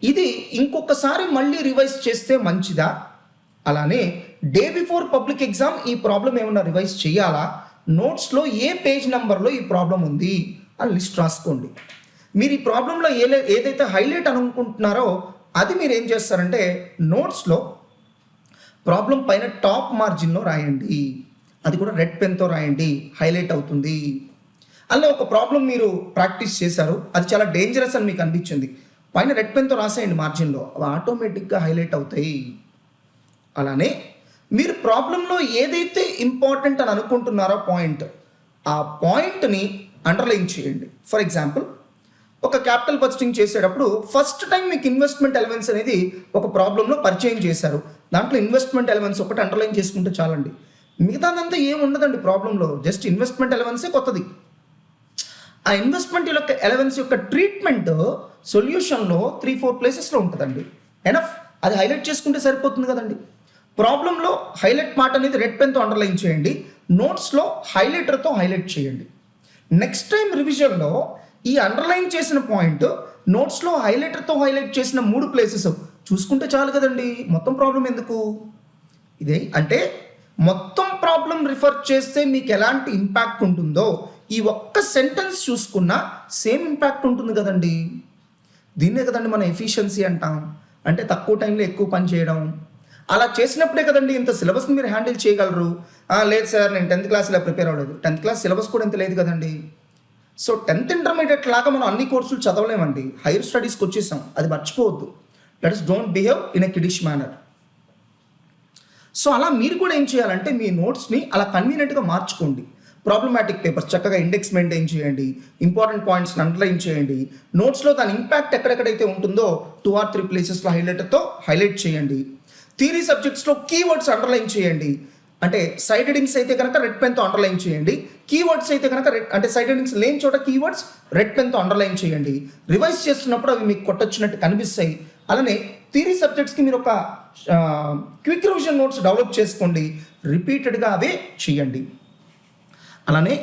ఇది ఇంకొకసారి మళ్ళీ రివైజ్ చేస్తే మంచిదా, అలానే డే బిఫోర్ పబ్లిక్ ఎగ్జామ్ ఈ ప్రాబ్లం ఏమన్నా రివైజ్ చేయాలా, నోట్స్లో ఏ పేజ్ నెంబర్లో ఈ ప్రాబ్లం ఉంది అని లిస్ట్ రాసుకోండి. మీరు ఈ ప్రాబ్లంలో ఏదైతే హైలైట్ అనుకుంటున్నారో అది మీరు ఏం చేస్తారంటే నోట్స్లో ప్రాబ్లం పైన టాప్ మార్జిన్లో రాయండి. అది కూడా రెడ్ పెన్తో రాయండి, హైలైట్ అవుతుంది. అలా ఒక ప్రాబ్లం మీరు ప్రాక్టీస్ చేశారు, అది చాలా డేంజరస్ అని మీకు అనిపించింది, పైన రెడ్ పెన్తో రాసేయండి మార్జిన్లో, అవి ఆటోమేటిక్గా హైలైట్ అవుతాయి. అలానే మీరు ప్రాబ్లంలో ఏదైతే ఇంపార్టెంట్ అని అనుకుంటున్నారో పాయింట్, ఆ పాయింట్ని అండర్లైన్ చేయండి. ఫర్ ఎగ్జాంపుల్ ఒక క్యాపిటల్ బడ్జెటింగ్ చేసేటప్పుడు ఫస్ట్ టైం మీకు ఇన్వెస్ట్మెంట్ ఎలిమెంట్స్ అనేది ఒక ప్రాబ్లంలో పరిచయం చేశారు. దాంట్లో ఇన్వెస్ట్మెంట్ ఎలిమెంట్స్ ఒకటి అండర్లైన్ చేసుకుంటే చాలండి, మిగతాదంతా ఏం ఉండదండి ప్రాబ్లంలో, జస్ట్ ఇన్వెస్ట్మెంట్ ఎలిమెంట్సే కొత్తది. ఆ ఇన్వెస్ట్మెంట్ యొక్క ఎలిమెంట్స్ యొక్క ట్రీట్మెంట్ సొల్యూషన్లో 3-4 ప్లేసెస్లో ఉంటుందండి. ఎనఫ్, అది హైలైట్ చేసుకుంటే సరిపోతుంది కదండి. ప్రాబ్లంలో హైలైట్ మాట అనేది రెడ్ పెన్తో అండర్లైన్ చేయండి, నోట్స్లో హైలైటర్తో హైలైట్ చేయండి. నెక్స్ట్ టైం రివిజన్లో ఈ అండర్లైన్ చేసిన పాయింట్ నోట్స్లో హైలైటర్తో హైలైట్ చేసిన 3 ప్లేసెస్ చూసుకుంటే చాలు కదండి, మొత్తం ప్రాబ్లం ఎందుకు. ఇదే అంటే మొత్తం ప్రాబ్లం రిఫర్ చేస్తే మీకు ఎలాంటి ఇంపాక్ట్ ఉంటుందో ఈ ఒక్క సెంటెన్స్ చూసుకున్నా సేమ్ ఇంపాక్ట్ ఉంటుంది కదండి. దీన్నే కదండి మనం ఎఫిషియన్సీ అంటాం, అంటే తక్కువ టైంలో ఎక్కువ పని చేయడం. అలా చేసినప్పుడే కదండి ఇంత సిలబస్ని మీరు హ్యాండిల్ చేయగలరు. లేదు సార్ నేను 10th క్లాస్ ఇలా ప్రిపేర్ అవ్వలేదు, 10th క్లాస్ సిలబస్ కూడా ఇంత లేదు కదండి. సో 10th ఇంటర్మీడియట్ లాగా మనం అన్ని కోర్సులు చదవలేమండి, హైయర్ స్టడీస్కి వచ్చేసాం, అది మర్చిపోవద్దు. Let us don't behave in a kiddish manner. So అలా మీరు కూడా ఏం చేయాలంటే మీ నోట్స్ని అలా కన్వీనియంట్గా మార్చుకోండి. ప్రాబ్లమాటిక్ పేపర్స్ చక్కగా ఇండెక్స్ మెయింటైన్ చేయండి, ఇంపార్టెంట్ పాయింట్స్ని అండర్లైన్ చేయండి, నోట్స్లో దాని ఇంపాక్ట్ ఎక్కడెక్కడైతే ఉంటుందో 2 or 3 ప్లేసెస్లో హైలైటర్తో హైలైట్ చేయండి. థియరీ సబ్జెక్ట్స్లో కీవర్డ్స్ అండర్లైన్ చేయండి, అంటే సైడ్ హెడింగ్స్ అయితే కనుక రెడ్ పెన్తో అండర్లైన్ చేయండి, కీవర్డ్స్ అయితే కనుక అంటే సైడ్ హెడింగ్స్ లేని చోట కీవర్డ్స్ రెడ్ పెన్తో అండర్లైన్ చేయండి. రివైజ్ చేస్తున్నప్పుడు అవి మీకు కొట్టొచ్చినట్టు కనిపిస్తాయి. అలానే థియరీ సబ్జెక్ట్స్కి మీరు ఒక క్విక్ రివిజన్ నోట్స్ డెవలప్ చేసుకోండి, రిపీటెడ్గా అవే చేయండి. అలానే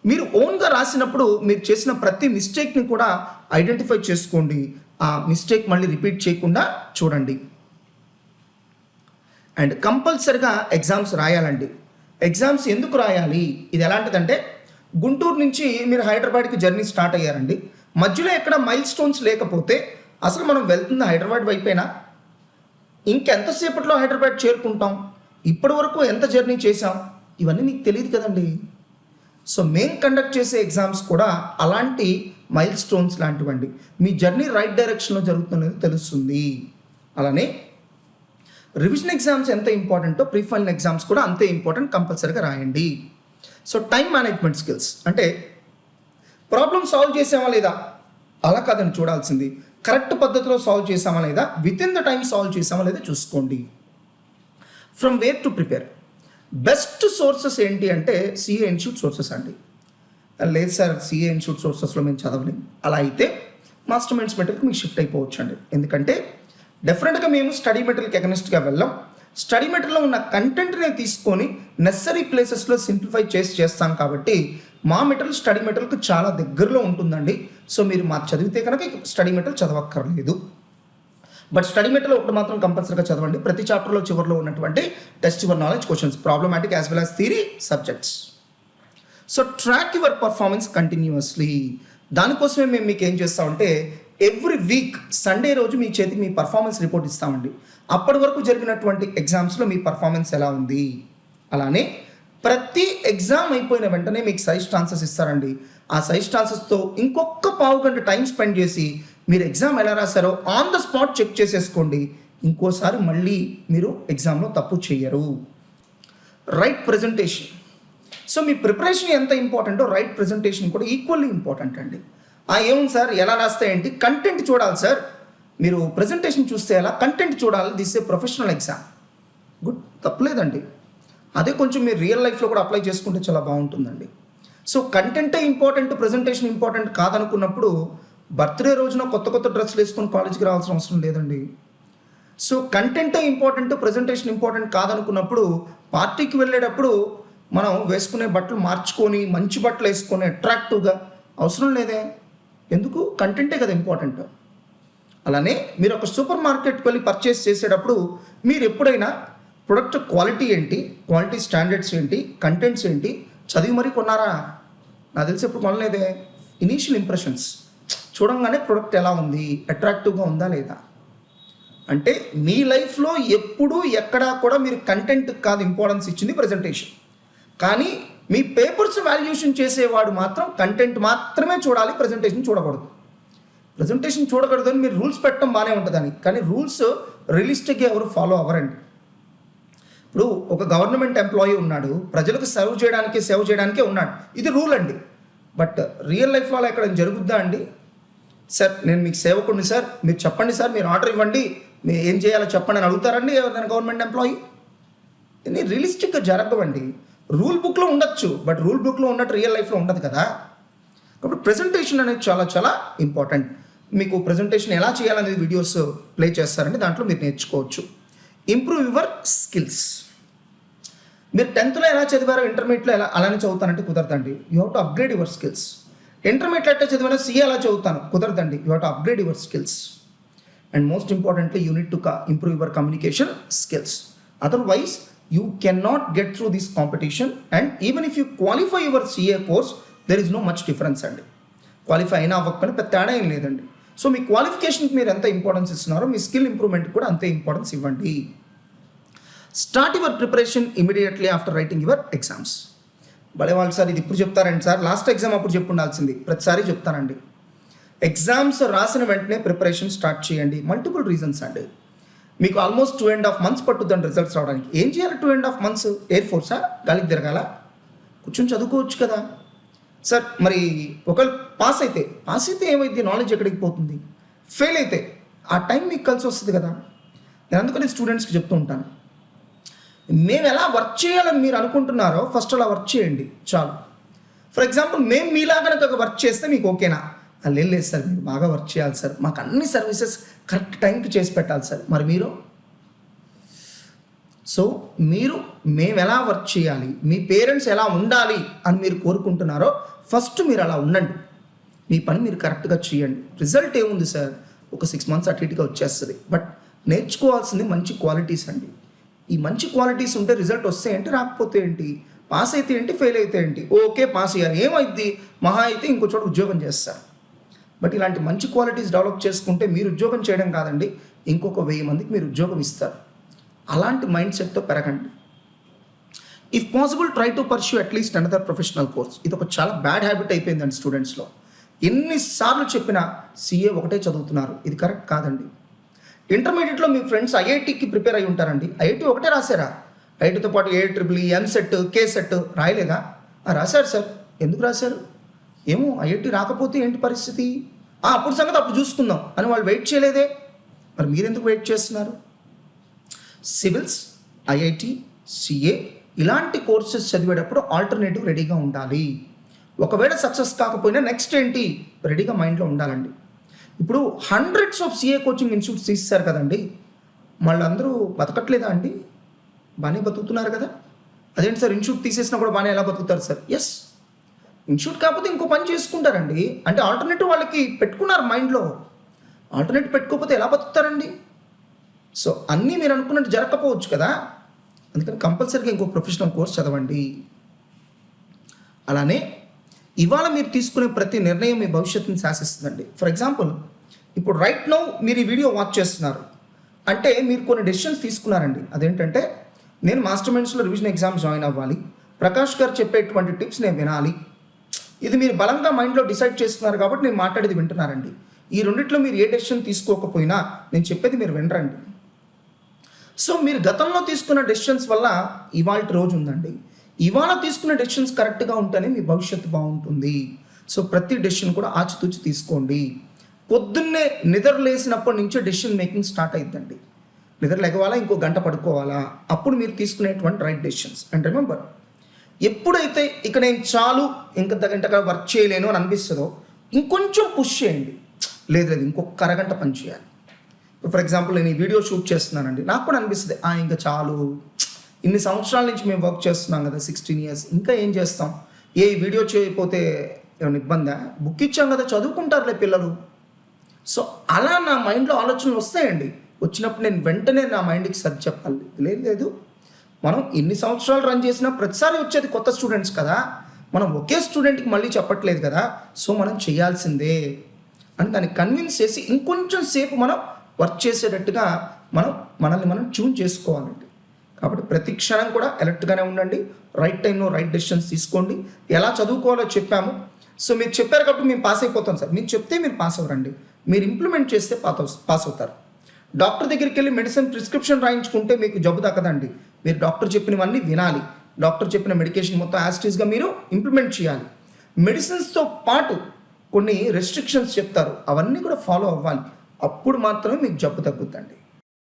మీరు ఓన్గా రాసినప్పుడు మీరు చేసిన ప్రతి మిస్టేక్ని కూడా ఐడెంటిఫై చేసుకోండి, ఆ మిస్టేక్ మళ్ళీ రిపీట్ చేయకుండా చూడండి. అండ్ కంపల్సరిగా ఎగ్జామ్స్ రాయాలండి. ఎగ్జామ్స్ ఎందుకు రాయాలి, ఇది ఎలాంటిదంటే గుంటూరు నుంచి మీరు హైదరాబాద్కి జర్నీ స్టార్ట్ అయ్యారండి, మధ్యలో ఎక్కడ మైల్ స్టోన్స్ లేకపోతే అసలు మనం వెళ్తుంది హైదరాబాద్ వైపేనా, ఇంకెంతసేపట్లో హైదరాబాద్ చేరుకుంటాం, ఇప్పటి వరకు ఎంత జర్నీ చేసాం, ఇవన్నీ మీకు తెలియదు కదండి. సో మేము కండక్ట్ చేసే ఎగ్జామ్స్ కూడా అలాంటి మైల్ స్టోన్స్ లాంటివండి, మీ జర్నీ రైట్ డైరెక్షన్లో జరుగుతున్నది తెలుస్తుంది. అలానే రివిజన్ ఎగ్జామ్స్ ఎంత ఇంపార్టెంటో ప్రీ ఫైనల్ ఎగ్జామ్స్ కూడా అంతే ఇంపార్టెంట్, కంపల్సరీగా రాయండి. సో టైం మేనేజ్మెంట్ స్కిల్స్ అంటే ప్రాబ్లమ్ సాల్వ్ చేసామా లేదా అలా కాదని చూడాల్సింది, కరెక్ట్ పద్ధతిలో సాల్వ్ చేసామా లేదా, with in the time solve చేసామా లేదా చూసుకోండి. From where to prepare, best sources ఏంటి అంటే సిఏ ఇన్స్టిట్యూట్ సోర్సెస్ అండి. లేదు సార్ సిఏ ఇన్స్టిట్యూట్ సోర్సెస్లో మేము చదవలేము, అలా అయితే మాస్టర్ మైండ్స్ మెటీరియల్కి మీకు షిఫ్ట్ అయిపోవచ్చు అండి. ఎందుకంటే డెఫినెట్గా మేము స్టడీ మెటీరియల్కి అగెనిస్ట్గా వెళ్ళాం, స్టడీ మెటీరియల్లో ఉన్న కంటెంట్ని తీసుకొని నెసరీ ప్లేసెస్లో సింప్లిఫై చేస్తాం కాబట్టి మా మెటీరియల్ స్టడీ మెటీరియల్కి చాలా దగ్గరలో ఉంటుందండి. సో మీరు మాకు చదివితే కనుక స్టడీ మెటీరియల్ చదవక్కర్లేదు. బట్ స్టడీ మెటీరియల్ ఒకటి మాత్రం కంపల్సరీగా చదవండి, ప్రతి చాప్టర్లో చివరిలో ఉన్నటువంటి test your knowledge questions, problematic as well as theory subjects. So track your performance continuously, దానికోసమే మేము మీకు ఏం చేస్తామంటే ఎవ్రీ వీక్ సండే రోజు మీ చేతికి మీ పర్ఫార్మెన్స్ రిపోర్ట్ ఇస్తామండి. అప్పటి వరకు జరిగినటువంటి ఎగ్జామ్స్లో మీ పర్ఫార్మెన్స్ ఎలా ఉంది. అలానే ప్రతి ఎగ్జామ్ అయిపోయిన వెంటనే మీకు సజెస్ట్ ఆన్సర్స్ ఇస్తారండి. ఆ సజెస్ట్ ఆన్సర్స్తో ఇంకొక పావు గంట టైం స్పెండ్ చేసి మీరు ఎగ్జామ్ ఎలా రాశారో ఆన్ ద స్పాట్ చెక్ చేసేసుకోండి. ఇంకోసారి మళ్ళీ మీరు ఎగ్జామ్లో తప్పు చేయరు. Right presentation. సో మీ ప్రిపరేషన్ ఎంత ఇంపార్టెంటో రైట్ ప్రజెంటేషన్ కూడా ఈక్వల్లీ ఇంపార్టెంట్ అండి. ఏముంది సార్ ఎలా రాస్తే ఏంటి, కంటెంట్ చూడాలి సార్. మీరు ప్రజెంటేషన్ చూస్తే ఎలా, కంటెంట్ చూడాలి. This a professional exam. Good, తప్పులేదండి. అదే కొంచెం మీరు రియల్ లైఫ్లో కూడా అప్లై చేసుకుంటే చాలా బాగుంటుందండి. సో కంటెంటే ఇంపార్టెంట్, ప్రజెంటేషన్ ఇంపార్టెంట్ కాదనుకున్నప్పుడు బర్త్డే రోజున కొత్త కొత్త డ్రెస్సులు వేసుకొని కాలేజ్కి రావాల్సిన అవసరం లేదండి. సో కంటెంటే ఇంపార్టెంట్, ప్రజెంటేషన్ ఇంపార్టెంట్ కాదనుకున్నప్పుడు పార్టీకి వెళ్ళేటప్పుడు మనం వేసుకునే బట్టలు మార్చుకొని మంచి బట్టలు వేసుకొని అట్రాక్టివ్గా అవసరం లేదే. ఎందుకు, కంటెంటే కదా ఇంపార్టెంట్. అలానే మీరు ఒక సూపర్ మార్కెట్కి వెళ్ళి పర్చేస్ చేసేటప్పుడు మీరు ఎప్పుడైనా ప్రొడక్ట్ క్వాలిటీ ఏంటి, క్వాలిటీ స్టాండర్డ్స్ ఏంటి, కంటెంట్స్ ఏంటి చదివి మరీ కొన్నారా? నాకు తెలిసి ఎప్పుడు కొనలేదే. ఇనీషియల్ ఇంప్రెషన్స్ చూడంగానే ప్రొడక్ట్ ఎలా ఉంది, అట్రాక్టివ్గా ఉందా లేదా. అంటే మీ లైఫ్లో ఎప్పుడూ ఎక్కడా కూడా మీరు కంటెంట్ కాదు ఇంపార్టెన్స్ ఇచ్చింది, ప్రజెంటేషన్. కానీ మీ పేపర్స్ వాల్యుయేషన్ చేసేవాడు మాత్రం కంటెంట్ మాత్రమే చూడాలి, ప్రజెంటేషన్ చూడకూడదు. ప్రజెంటేషన్ చూడకూడదు అని మీరు రూల్స్ పెట్టడం బాగానే ఉంటుందని, కానీ రూల్స్ రియలిస్టిక్గా ఎవరు ఫాలో అవ్వరండి. ఇప్పుడు ఒక గవర్నమెంట్ ఎంప్లాయీ ఉన్నాడు, ప్రజలకు సేవ చేయడానికే ఉన్నాడు, ఇది రూల్ అండి. బట్ రియల్ లైఫ్లో అలా ఎక్కడ జరుగుద్దా అండి? సార్ నేను మీకు సేవకుడిని సార్, మీరు చెప్పండి సార్, మీరు ఆర్డర్ ఇవ్వండి, మీరు ఏం చేయాలో చెప్పండి అని అడుగుతారండి ఎవరైనా గవర్నమెంట్ ఎంప్లాయీ? ఇది రియలిస్టిక్గా జరగవండి. రూల్ బుక్లో ఉండొచ్చు, బట్ రూల్ బుక్లో ఉన్నట్టు రియల్ లైఫ్లో ఉండదు కదా. కాబట్టి ప్రజెంటేషన్ అనేది చాలా చాలా ఇంపార్టెంట్. మీకు ప్రజెంటేషన్ ఎలా చేయాలనేది వీడియోస్ ప్లే చేస్తారండి, దాంట్లో మీరు నేర్చుకోవచ్చు. Improve your skills. మీరు 10th ఎలా చదివారో ఇంటర్మీడియట్లో అలానే చదువుతానంటే కుదరదండి. You have to upgrade your skills. Intermediate ఎట్లా చదివినా సీఏ అలా చదువుతాను కుదరదండి. You have to upgrade your skills. And most importantly you need to improve your communication skills. Otherwise you cannot get through this competition, and even if you qualify your CA course there is no much difference అండి. Qualify అయినా అవ్వకపోయినా పెద్ద తేడా ఏం లేదండి. So మీ క్వాలిఫికేషన్కి మీరు ఎంత importance ఇస్తున్నారో మీ స్కిల్ ఇంప్రూవ్మెంట్కి కూడా అంతే ఇంపార్టెన్స్ ఇవ్వండి. Start your preparation immediately after writing your exams. భలే వాళ్ళు సార్ ఇది ఇప్పుడు చెప్తారండి సార్, లాస్ట్ ఎగ్జామ్ అప్పుడు చెప్పు ఉండాల్సింది. ప్రతిసారి చెప్తానండి, ఎగ్జామ్స్ రాసిన వెంటనే ప్రిపరేషన్ స్టార్ట్ చేయండి. మల్టిపుల్ రీజన్స్ అండి. మీకు ఆల్మోస్ట్ 2.5 months పట్టుద్దండి రిజల్ట్స్ రావడానికి. ఏం చేయాలి 2.5 months? ఎయిర్ ఫోర్సా, గాలికి తిరగాల, కూర్చొని చదువుకోవచ్చు కదా సార్. మరి ఒకవేళ పాస్ అయితే ఏమైంది, నాలెడ్జ్ ఎక్కడికి పోతుంది? ఫెయిల్ అయితే ఆ టైం మీకు కలిసి వస్తుంది కదా. నేను అందుకని స్టూడెంట్స్కి చెప్తూ ఉంటాను, మేము ఎలా వర్క్ చేయాలని మీరు అనుకుంటున్నారో ఫస్ట్ అలా వర్క్ చేయండి చాలు. ఫర్ ఎగ్జాంపుల్ మేము మీలాగా ఒక వర్క్ చేస్తే మీకు ఓకేనా? లేదు సార్, మీరు బాగా వర్క్ చేయాలి సార్, మాకు అన్ని సర్వీసెస్ కరెక్ట్ టైంకి చేసి పెట్టాలి సార్. మరి మీరు మేము ఎలా వర్క్ చేయాలి, మీ పేరెంట్స్ ఎలా ఉండాలి అని మీరు కోరుకుంటున్నారో ఫస్ట్ మీరు అలా ఉండండి. మీ పని మీరు కరెక్ట్గా చేయండి. రిజల్ట్ ఏముంది సార్, ఒక 6 months అటు ఇటుగా వచ్చేస్తుంది. బట్ నేర్చుకోవాల్సింది మంచి క్వాలిటీస్ అండి. ఈ మంచి క్వాలిటీస్ ఉంటే రిజల్ట్ వస్తే ఏంటి, రాకపోతే ఏంటి, పాస్ అయితే ఏంటి, ఫెయిల్ అయితే ఏంటి. ఓకే పాస్ అయ్యారు, ఏమైంది, మహా అయితే ఇంకో చోట ఉద్యోగం చేస్తారు. బట్ ఇలాంటి మంచి క్వాలిటీస్ డెవలప్ చేసుకుంటే మీరు ఉద్యోగం చేయడం కాదండి, ఇంకొక 1000 మందికి మీరు ఉద్యోగం ఇస్తారు. అలాంటి మైండ్ సెట్తో పెరగండి. If possible try to pursue at least another professional course. ఇది ఒక చాలా బ్యాడ్ హ్యాబిట్ అయిపోయిందండి స్టూడెంట్స్లో. ఎన్నిసార్లు చెప్పినా CA ఒకటే చదువుతున్నారు, ఇది కరెక్ట్ కాదండి. ఇంటర్మీడియట్లో మీ ఫ్రెండ్స్ IITకి ప్రిపేర్ అయి ఉంటారండి. IIT ఒకటే రాశారా? IITతో పాటు AEEE, MSET, KSET రాయలేదా? రాశారు సార్. ఎందుకు రాశారు? ఏమో IIT రాకపోతే ఏంటి పరిస్థితి, అప్పుడు సంగతి అప్పుడు చూసుకుందాం అని వాళ్ళు వెయిట్ చేయలేదే. మరి మీరెందుకు వెయిట్ చేస్తున్నారు? సివిల్స్, IIT, CA ఇలాంటి కోర్సెస్ చదివేటప్పుడు ఆల్టర్నేటివ్ రెడీగా ఉండాలి. ఒకవేళ సక్సెస్ కాకపోయినా నెక్స్ట్ ఏంటి రెడీగా మైండ్లో ఉండాలండి. ఇప్పుడు hundreds of CA coaching institutes తీస్తారు కదండి, వాళ్ళందరూ బతకట్లేదా అండి? బాగానే బతుకుతున్నారు కదా. అదేంటి సార్ ఇన్స్టిట్యూట్ తీసేసినా కూడా బాగానే ఎలా బతుకుతారు సార్? ఎస్, ఇన్స్టిట్యూట్ కాకపోతే ఇంకో పని చేసుకుంటారండి. అంటే ఆల్టర్నేటివ్ వాళ్ళకి పెట్టుకున్నారు మైండ్లో. ఆల్టర్నేటివ్ పెట్టుకోకపోతే ఎలా బతుకుతారండి? సో అన్నీ మీరు అనుకున్నట్టు జరగకపోవచ్చు కదా. అందుకని కంపల్సరీగా ఇంకో ప్రొఫెషనల్ కోర్స్ చదవండి. అలానే ఇవాళ మీరు తీసుకునే ప్రతి నిర్ణయం మీ భవిష్యత్తుని శాసిస్తుందండి. ఫర్ ఎగ్జాంపుల్ ఇప్పుడు రైట్ నౌ మీరు ఈ వీడియో వాచ్ చేస్తున్నారు అంటే మీరు కొన్ని డెసిషన్స్ తీసుకున్నారండి. అదేంటంటే నేను మాస్టర్ మైండ్స్లో రివిజన్ ఎగ్జామ్ జాయిన్ అవ్వాలి, ప్రకాష్ గారు చెప్పేటువంటి టిప్స్ నేను వినాలి. ఇది మీరు బలంగా మైండ్లో డిసైడ్ చేసుకున్నారు కాబట్టి నేను మాట్లాడేది వింటున్నారండి. ఈ రెండిట్లో మీరు ఏ డెసిషన్ తీసుకోకపోయినా నేను చెప్పేది మీరు వినరండి. సో మీరు గతంలో తీసుకున్న డెసిషన్స్ వల్ల ఇవాళ రోజు ఉందండి. ఇవాళ తీసుకున్న డెసిషన్స్ కరెక్ట్గా ఉంటేనే మీ భవిష్యత్తు బాగుంటుంది. సో ప్రతి డెసిషన్ కూడా ఆచితూచి తీసుకోండి. పొద్దున్నే నిద్ర లేసినప్పటి నుంచే డెసిషన్ మేకింగ్ స్టార్ట్ అయిద్దండి. నిద్ర లెగవాలా, ఇంకో గంట పడుకోవాలా, అప్పుడు మీరు తీసుకునేటువంటి రైట్ డెసిషన్స్. అండ్ రిమెంబర్, ఎప్పుడైతే ఇక నేను చాలు ఇంక గంటగా వర్క్ చేయలేను అని అనిపిస్తుందో ఇంకొంచెం పుష్ చేయండి. లేదు ఇంకొక అరగంట పని చేయాలి. ఫర్ ఎగ్జాంపుల్ నేను ఈ వీడియో షూట్ చేస్తున్నానండి, నాకు కూడా అనిపిస్తుంది ఇంకా చాలు, ఇన్ని సంవత్సరాల నుంచి మేము వర్క్ చేస్తున్నాం కదా, 16 years, ఇంకా ఏం చేస్తాం, ఏ వీడియో చేయకపోతే ఏమైనా ఇబ్బందా, బుక్ ఇచ్చాం కదా చదువుకుంటారులే పిల్లలు. సో అలా నా మైండ్లో ఆలోచనలు వస్తాయండి. వచ్చినప్పుడు నేను వెంటనే నా మైండ్కి సర్ది చెప్పాలి. లేదు మనం ఇన్ని సంవత్సరాలు రన్ చేసినా ప్రతిసారి వచ్చేది కొత్త స్టూడెంట్స్ కదా, మనం ఒకే స్టూడెంట్కి మళ్ళీ చెప్పట్లేదు కదా, సో మనం చేయాల్సిందే అని దాన్ని కన్విన్స్ చేసి ఇంకొంచెం సేపు మనం వర్క్ చేసేటట్టుగా మనల్ని మనం ట్యూన్ చేసుకోవాలండి. కాబట్టి ప్రతి క్షణం కూడా అలర్ట్గానే ఉండండి. రైట్ టైంలో రైట్ డెసిషన్స్ తీసుకోండి. ఎలా చదువుకోవాలో చెప్పాము. సో మీరు చెప్పారు కాబట్టి మేము పాస్ అయిపోతాం సార్, మీరు చెప్తే మీరు పాస్ అవ్వరండి, మీరు ఇంప్లిమెంట్ చేస్తే పాస్ అవుతారు. డాక్టర్ దగ్గరికి వెళ్ళి మెడిసిన్ ప్రిస్క్రిప్షన్ రాయించుకుంటే మీకు జబ్బు దక్కదండి. మీరు డాక్టర్ చెప్పినవన్నీ వినాలి. డాక్టర్ చెప్పిన మెడికేషన్ మొత్తం యాస్టీస్గా మీరు ఇంప్లిమెంట్ చేయాలి. మెడిసిన్స్తో పాటు కొన్ని రెస్ట్రిక్షన్స్ చెప్తారు, అవన్నీ కూడా ఫాలో అవ్వాలి. అప్పుడు మాత్రమే మీకు జబ్బు తగ్గుద్దండి.